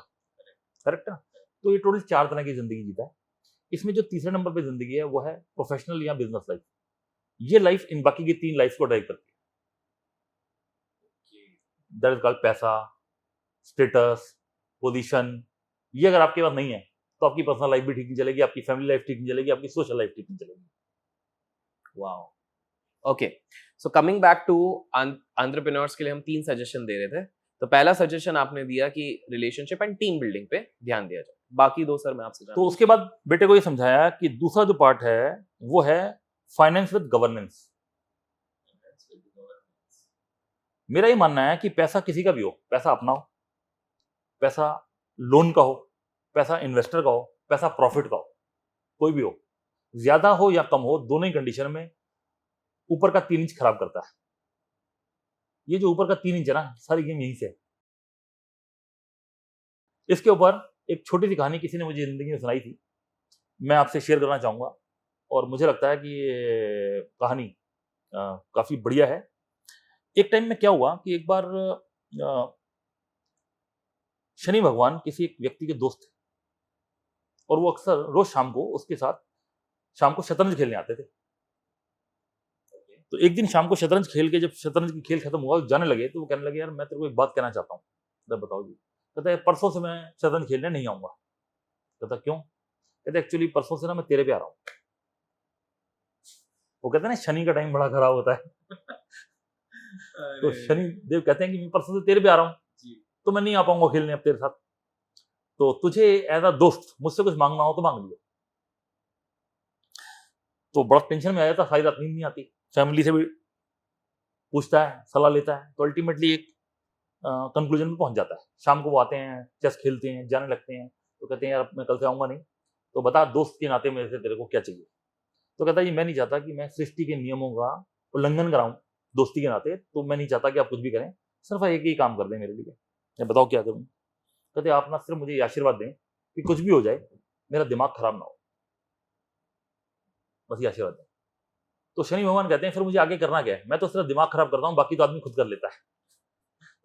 करेक्ट है ना? तो ये टोटल 4 तरह की जिंदगी जीता है। इसमें जो तीसरे नंबर पे जिंदगी है वो है प्रोफेशनल या बिजनेस लाइफ। ये लाइफ इन बाकी की 3 लाइफ को ड्राइव करती है। दैट इज कॉल्ड पैसा, स्टेटस, पोजीशन। ये अगर आपके पास नहीं है तो आपकी पर्सनल लाइफ भी ठीक नहीं चलेगी, आपकी फैमिली लाइफ ठीक नहीं चलेगी, आपकी सोशल लाइफ ठीक नहीं चलेगी। Wow. Okay, so coming back to entrepreneurs के लिए हम 3 सजेशन दे रहे थे। तो पहला सजेशन आपने दिया कि रिलेशनशिप एंड टीम बिल्डिंग पे ध्यान दिया जाए। बाकी 2 सर मैं आपसे तो उसके बाद बेटे को ये समझाया कि दूसरा जो पार्ट है वो है फाइनेंस विद गवर्नेंस। मेरा ये मानना है कि पैसा किसी का भी हो, पैसा अपना हो, पैसा लोन का हो, पैसा इन्वेस्टर का हो, पैसा प्रॉफिट का हो, कोई भी हो, ज्यादा हो या कम हो, दोनों ही कंडीशन में ऊपर का 3 इंच खराब करता है। ये जो ऊपर का 3 इंच है ना, सारी गेम यहीं से है। इसके ऊपर एक छोटी सी कहानी किसी ने मुझे जिंदगी में सुनाई थी, मैं आपसे शेयर करना चाहूंगा। और मुझे लगता है कि ये कहानी काफी बढ़िया है। एक टाइम में क्या हुआ कि एक बार शनि भगवान किसी एक व्यक्ति के दोस्त थे, और वो अक्सर रोज शाम को उसके साथ शाम को शतरंज खेलने आते थे। तो एक दिन शाम को शतरंज खेल के जब शतरंज की खेल खत्म हुआ, जाने लगे, तो वो कहने लगे, यार मैं तेरे को एक बात कहना चाहता हूँ। बताओ जी। कहता है परसों से मैं शतरंज खेलने नहीं आऊंगा। कहता क्यों? कहते एक्चुअली परसों से ना मैं तेरे पे आ रहा हूँ। वो कहते हैं ना शनि का टाइम बड़ा खराब होता है। तो शनि देव कहते हैं कि मैं परसों से तेरे पे आ रहा हूँ, तो मैं नहीं आ पाऊंगा खेलने अब तेरे साथ। तो तुझे एज अ दोस्त मुझसे कुछ मांगना हो तो मांग लियो। तो बड़ा टेंशन में आ जाता, सारी रात नींद नहीं आती, फैमिली से भी पूछता है, सलाह लेता है, तो अल्टीमेटली एक कंक्लूजन में पहुंच जाता है। शाम को वो आते हैं, चेस खेलते हैं, जाने लगते हैं। तो कहते हैं यार मैं कल से आऊंगा नहीं, तो बता दोस्त के नाते मेरे से तेरे को क्या चाहिए। तो कहता है ये मैं नहीं चाहता कि मैं सृष्टि के नियमों का उल्लंघन कराऊं दोस्ती के नाते, तो मैं नहीं चाहता कि आप कुछ भी करें, सिर्फ एक ही काम कर दें मेरे लिए। मैं बताओ क्या करूं? कहते आप ना सिर्फ मुझे ये आशीर्वाद दें कि कुछ भी हो जाए मेरा दिमाग खराब ना हो, बस ये आशीर्वाद दें। तो शनि भगवान कहते हैं फिर मुझे आगे करना क्या है? मैं तो सिर्फ दिमाग खराब करता हूँ, बाकी तो आदमी खुद कर लेता है।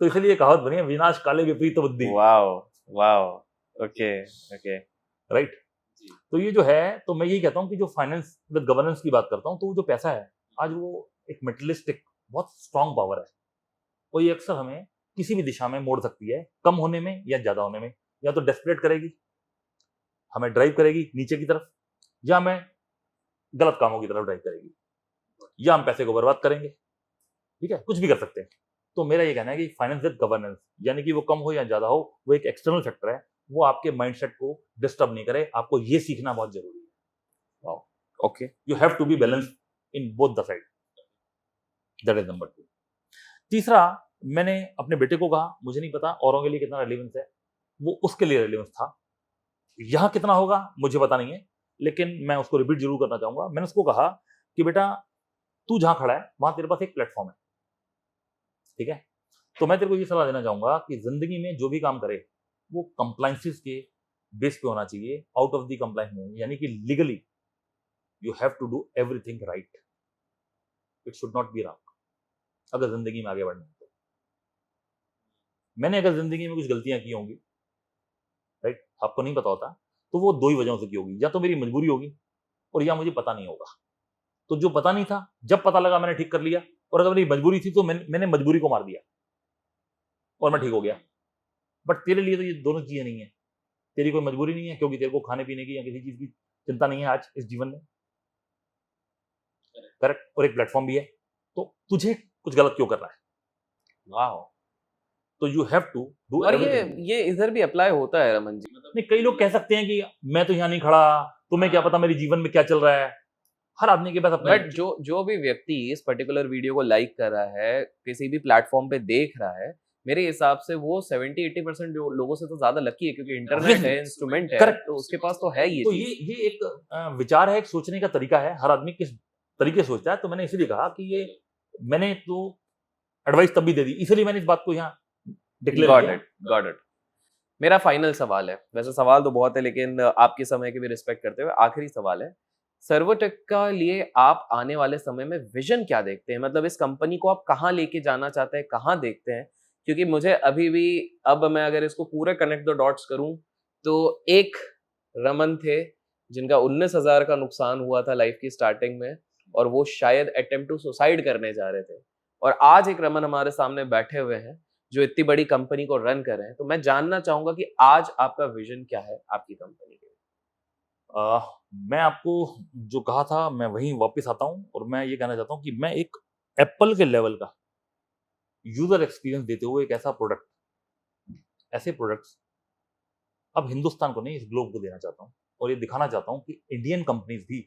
तो इसलिए कहावत बनी है, विनाश काले विपरीत बुद्धि। Wow wow, okay okay, right. तो ये जो है, तो मैं यही कहता हूँ कि जो फाइनेंस विद गवर्नेंस की बात करता हूँ, तो वो जो पैसा है आज वो एक मेटेरियलिस्टिक बहुत स्ट्रांग पावर है, और ये अक्सर हमें किसी भी दिशा में मोड़ सकती है, कम होने में या ज्यादा होने में। या तो डेस्परेट करेगी, हमें ड्राइव करेगी नीचे की तरफ, या हमें गलत कामों की तरफ ड्राइव करेगी, या हम पैसे को बर्बाद करेंगे। ठीक है, कुछ भी कर सकते हैं। तो मेरा ये कहना है कि फाइनेंस विद गवर्नेंस, यानी कि वो कम हो या ज्यादा हो, वो एक एक्सटर्नल फैक्टर है, वो आपके माइंडसेट को डिस्टर्ब नहीं करे। आपको ये सीखना बहुत जरूरी है। Okay, you have to be balance in both the side. That is number 2। तीसरा, मैंने अपने बेटे को कहा, मुझे नहीं पता औरों के लिए कितना रेलिवेंस है, वो उसके लिए रेलिवेंस था, यहां कितना होगा मुझे पता नहीं है, लेकिन मैं उसको रिपीट जरूर करना चाहूंगा। मैंने उसको कहा कि बेटा, तू जहां खड़ा है वहां तेरे पास एक प्लेटफॉर्म है, ठीक है? तो मैं तेरे को ये सलाह देना चाहूंगा कि जिंदगी में जो भी काम करे वो कंप्लाइंसेस के बेस पे होना चाहिए, आउट ऑफ द कंप्लाइंस में, यानी कि legally you have to do everything right, it should not be wrong अगर जिंदगी में आगे बढ़ना है तो। मैंने अगर जिंदगी में कुछ गलतियां की होंगी, राइट, आपको नहीं पता होता, तो वो दो ही वजहों से की होगी, या तो मेरी मजबूरी होगी और या मुझे पता नहीं होगा। तो जो पता नहीं था, जब पता लगा मैंने ठीक कर लिया, और अगर मेरी मजबूरी थी तो मैंने मजबूरी को मार दिया और मैं ठीक हो गया। बट तेरे लिए तो ये दोनों चीजें नहीं है। तेरी कोई मजबूरी नहीं है, क्योंकि तेरे को खाने पीने की या किसी चीज की चिंता नहीं है आज इस जीवन में, करेक्ट, और एक प्लेटफॉर्म भी है। तो तुझे कुछ गलत क्यों करना है? वाह। तो यू हैव टू डू और एवरीथिंग। ये इधर भी अप्लाई होता है रमन जी। नहीं, कई लोग कह सकते हैं कि मैं तो यहाँ नहीं खड़ा, तुम्हें क्या पता मेरे जीवन में क्या चल रहा है। हर आदमी के पास अपना बट जो भी व्यक्ति इस पर्टिकुलर वीडियो को लाइक कर रहा है, किसी भी प्लेटफॉर्म पे देख रहा है, मेरे हिसाब से वो 70-80% जो लोगों से तो ज्यादा लकी है, क्योंकि इंटरनेट है, इंस्ट्रूमेंट है, करेक्ट, तो उसके पास तो है ये तो चीज। ये एक विचार है, एक सोचने का तरीका है, हर आदमी किस तरीके से सोचता है। तो मैंने इसीलिए कहा कि ये मैंने तो एडवाइस तब भी दे दी, इसलिए मैंने इस बात को यहाँ डिक्लेयर गॉट किया। It, got it. मेरा फाइनल सवाल है, वैसे सवाल तो बहुत है, लेकिन आपके समय की भी रिस्पेक्ट करते हुए आखिरी सवाल है। सर्वोटेक का लिए आप आने वाले समय में विजन क्या देखते हैं? मतलब इस कंपनी को आप कहाँ लेके जाना चाहते हैं, कहाँ देखते हैं? क्योंकि मुझे अभी भी, अब मैं अगर इसको पूरे कनेक्ट द डॉट्स करूं, तो एक रमन थे जिनका 19,000 का नुकसान हुआ था लाइफ की स्टार्टिंग में, और वो शायद अटेम्प्ट टू सुसाइड करने जा रहे थे, और आज एक रमन हमारे सामने बैठे हुए हैं जो इतनी बड़ी कंपनी को रन कर रहे हैं। तो मैं जानना चाहूंगा कि आज आपका विजन क्या है आपकी कंपनी के लिए? मैं आपको जो कहा था मैं वहीं वापस आता हूँ, और मैं ये कहना चाहता हूँ कि मैं एक एप्पल के लेवल का यूजर एक्सपीरियंस देते हुए एक ऐसा प्रोडक्ट, ऐसे प्रोडक्ट्स अब हिंदुस्तान को नहीं, इस ग्लोब को देना चाहता हूँ, और ये दिखाना चाहता हूँ कि इंडियन कंपनीज भी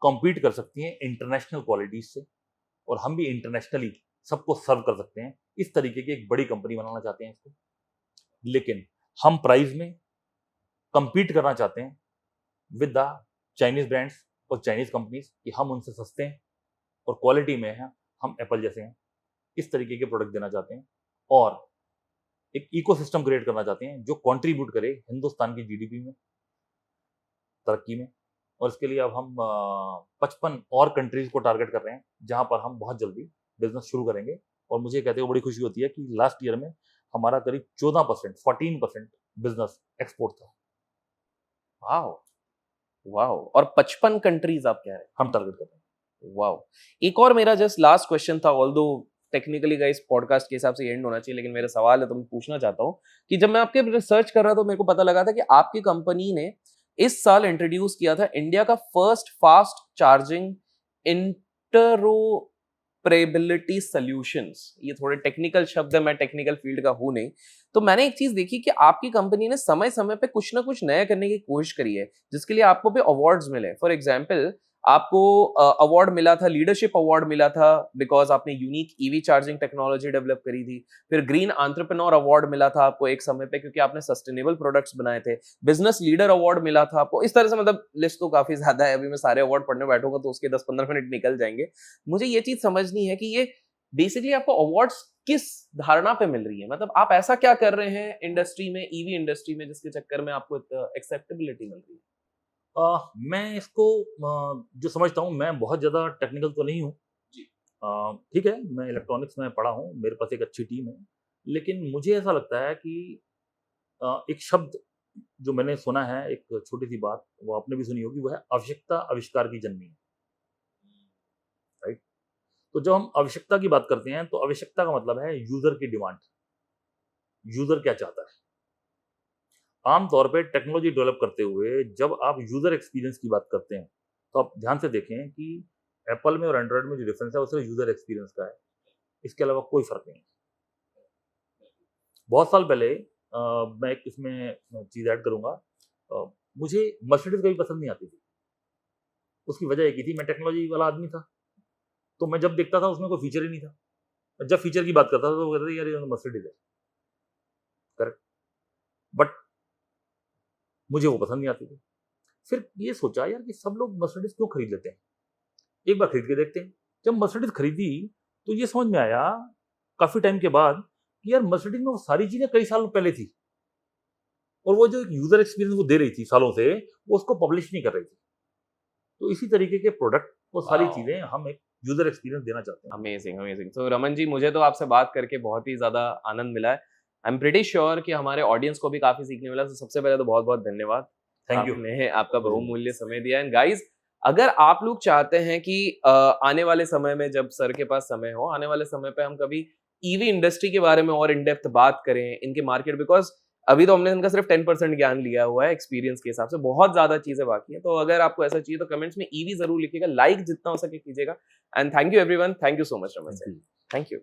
कॉम्पीट कर सकती हैं इंटरनेशनल क्वालिटीज से, और हम भी इंटरनेशनली सबको सर्व कर सकते हैं। इस तरीके की एक बड़ी कंपनी बनाना चाहते हैं इसको, लेकिन हम प्राइस में compete करना चाहते हैं विद द चाइनीज ब्रांड्स और चाइनीज कंपनीज, कि हम उनसे सस्ते हैं और क्वालिटी में हैं हम एप्पल जैसे हैं। इस तरीके के प्रोडक्ट देना चाहते हैं, और एक इकोसिस्टम क्रिएट करना चाहते हैं जो कंट्रीब्यूट करे हिंदुस्तान की जीडीपी में, तरक्की में। और इसके लिए अब हम 55 और कंट्रीज को टारगेट कर रहे हैं, जहां पर हम बहुत जल्दी बिजनेस शुरू करेंगे। और मुझे कहते हुए बड़ी खुशी होती है कि लास्ट ईयर में हमारा करीब 14%, 14% बिजनेस एक्सपोर्ट था। Wow, wow. और 55 कंट्रीज आप कह रहे हैं? हम टारगेट कर रहे हैं। वाओ। एक और मेरा जस्ट लास्ट क्वेश्चन था, ऑल्दो टेक्निकली गाइस पॉडकास्ट के हिसाब से एंड होना चाहिए, लेकिन मेरा सवाल है तो मैं पूछना चाहता हूँ कि जब मैं आपके रिसर्च कर रहा था तो मेरे को पता लगा था कि आपकी कंपनी ने इस साल इंट्रोड्यूस किया था इंडिया का first fast charging interoperability solutions. ये थोड़े टेक्निकल शब्द है, मैं टेक्निकल फील्ड का हूं नहीं। तो मैंने एक चीज देखी कि आपकी कंपनी ने समय समय पे कुछ ना कुछ नया करने की कोशिश करी है, जिसके लिए आपको भी अवार्ड्स मिले। फॉर एग्जाम्पल, आपको अवार्ड मिला था, लीडरशिप अवार्ड मिला था, बिकॉज आपने unique EV charging technology develop करी थी। फिर ग्रीन एंटरप्रेन्योर अवार्ड मिला था आपको एक समय पे, क्योंकि आपने सस्टेनेबल प्रोडक्ट्स बनाए थे। बिजनेस लीडर अवार्ड मिला था आपको। इस तरह से मतलब लिस्ट तो काफी ज्यादा है, अभी मैं सारे अवार्ड पढ़ने बैठूंगा तो उसके 10-15 मिनट निकल जाएंगे। मुझे ये चीज समझनी है कि ये बेसिकली आपको अवार्ड्स किस धारणा पे मिल रही है? मतलब आप ऐसा क्या कर रहे हैं इंडस्ट्री में, ईवी इंडस्ट्री में, जिसके चक्कर में आपको एक्सेप्टेबिलिटी मिल रही है? मैं इसको जो समझता हूँ, मैं बहुत ज़्यादा टेक्निकल तो नहीं हूँ जी। ठीक है, मैं इलेक्ट्रॉनिक्स में पढ़ा हूँ, मेरे पास एक अच्छी टीम है, लेकिन मुझे ऐसा लगता है कि एक शब्द जो मैंने सुना है एक छोटी सी बात, वो आपने भी सुनी होगी, वो है आवश्यकता आविष्कार की जननी है, राइट? तो जब हम आवश्यकता की बात करते हैं तो आवश्यकता का मतलब है यूजर की डिमांड, यूजर क्या चाहता है। आमतौर पे टेक्नोलॉजी डेवलप करते हुए जब आप यूजर एक्सपीरियंस की बात करते हैं तो आप ध्यान से देखें कि एप्पल में और एंड्रॉयड में जो डिफरेंस है वो सिर्फ यूजर एक्सपीरियंस का है, इसके अलावा कोई फर्क नहीं है। बहुत साल पहले मैं एक इसमें चीज़ ऐड करूंगा, मुझे मर्सिडीज कभी पसंद नहीं आती थी। उसकी वजह एक ही थी, मैं टेक्नोलॉजी वाला आदमी था, तो मैं जब देखता था उसमें कोई फीचर ही नहीं था। जब फीचर की बात करता था तो वो कहते थे यार ये मर्सिडीज है, करेक्ट, बट मुझे वो पसंद नहीं आती थी। फिर ये सोचा यार कि सब लोग मर्सिडीज क्यों खरीद लेते हैं, एक बार खरीद के देखते हैं। जब मर्सिडीज खरीदी तो ये समझ में आया काफी टाइम के बाद कि यार मर्सिडीज में वो सारी चीजें कई साल पहले थी, और वो जो यूजर एक्सपीरियंस वो दे रही थी सालों से, वो उसको पब्लिश नहीं कर रही थी। तो इसी तरीके के प्रोडक्ट, वो सारी वाओ, चीजें हम एक यूजर एक्सपीरियंस देना चाहते हैं। Amazing amazing. तो रमन जी, मुझे तो आपसे बात करके बहुत ही ज़्यादा आनंद मिला है। आई एम प्रीटी श्योर कि हमारे ऑडियंस को भी काफ़ी सीखने मिला। तो सबसे पहले तो बहुत-बहुत धन्यवाद। Thank you. आपने आपका बहुमूल्य समय दिया। एंड गाइस, अगर आप लोग चाहते हैं कि आने वाले समय में जब सर के पास समय हो, आने वाले समय पे हम कभी ईवी इंडस्ट्री के बारे में और इन डेप्थ बात करें, इनके मार्केट, बिकॉज़ अभी तो हमने इनका सिर्फ 10% ज्ञान लिया हुआ है एक्सपीरियंस के हिसाब से, बहुत ज़्यादा चीज़ें बाकी हैं। तो अगर आपको ऐसा चाहिए तो कमेंट्स में ईवी ज़रूर लिखिएगा, लाइक जितना हो सके कीजिएगा। And thank you everyone, thank you so much Raman thank sir. You. Thank you.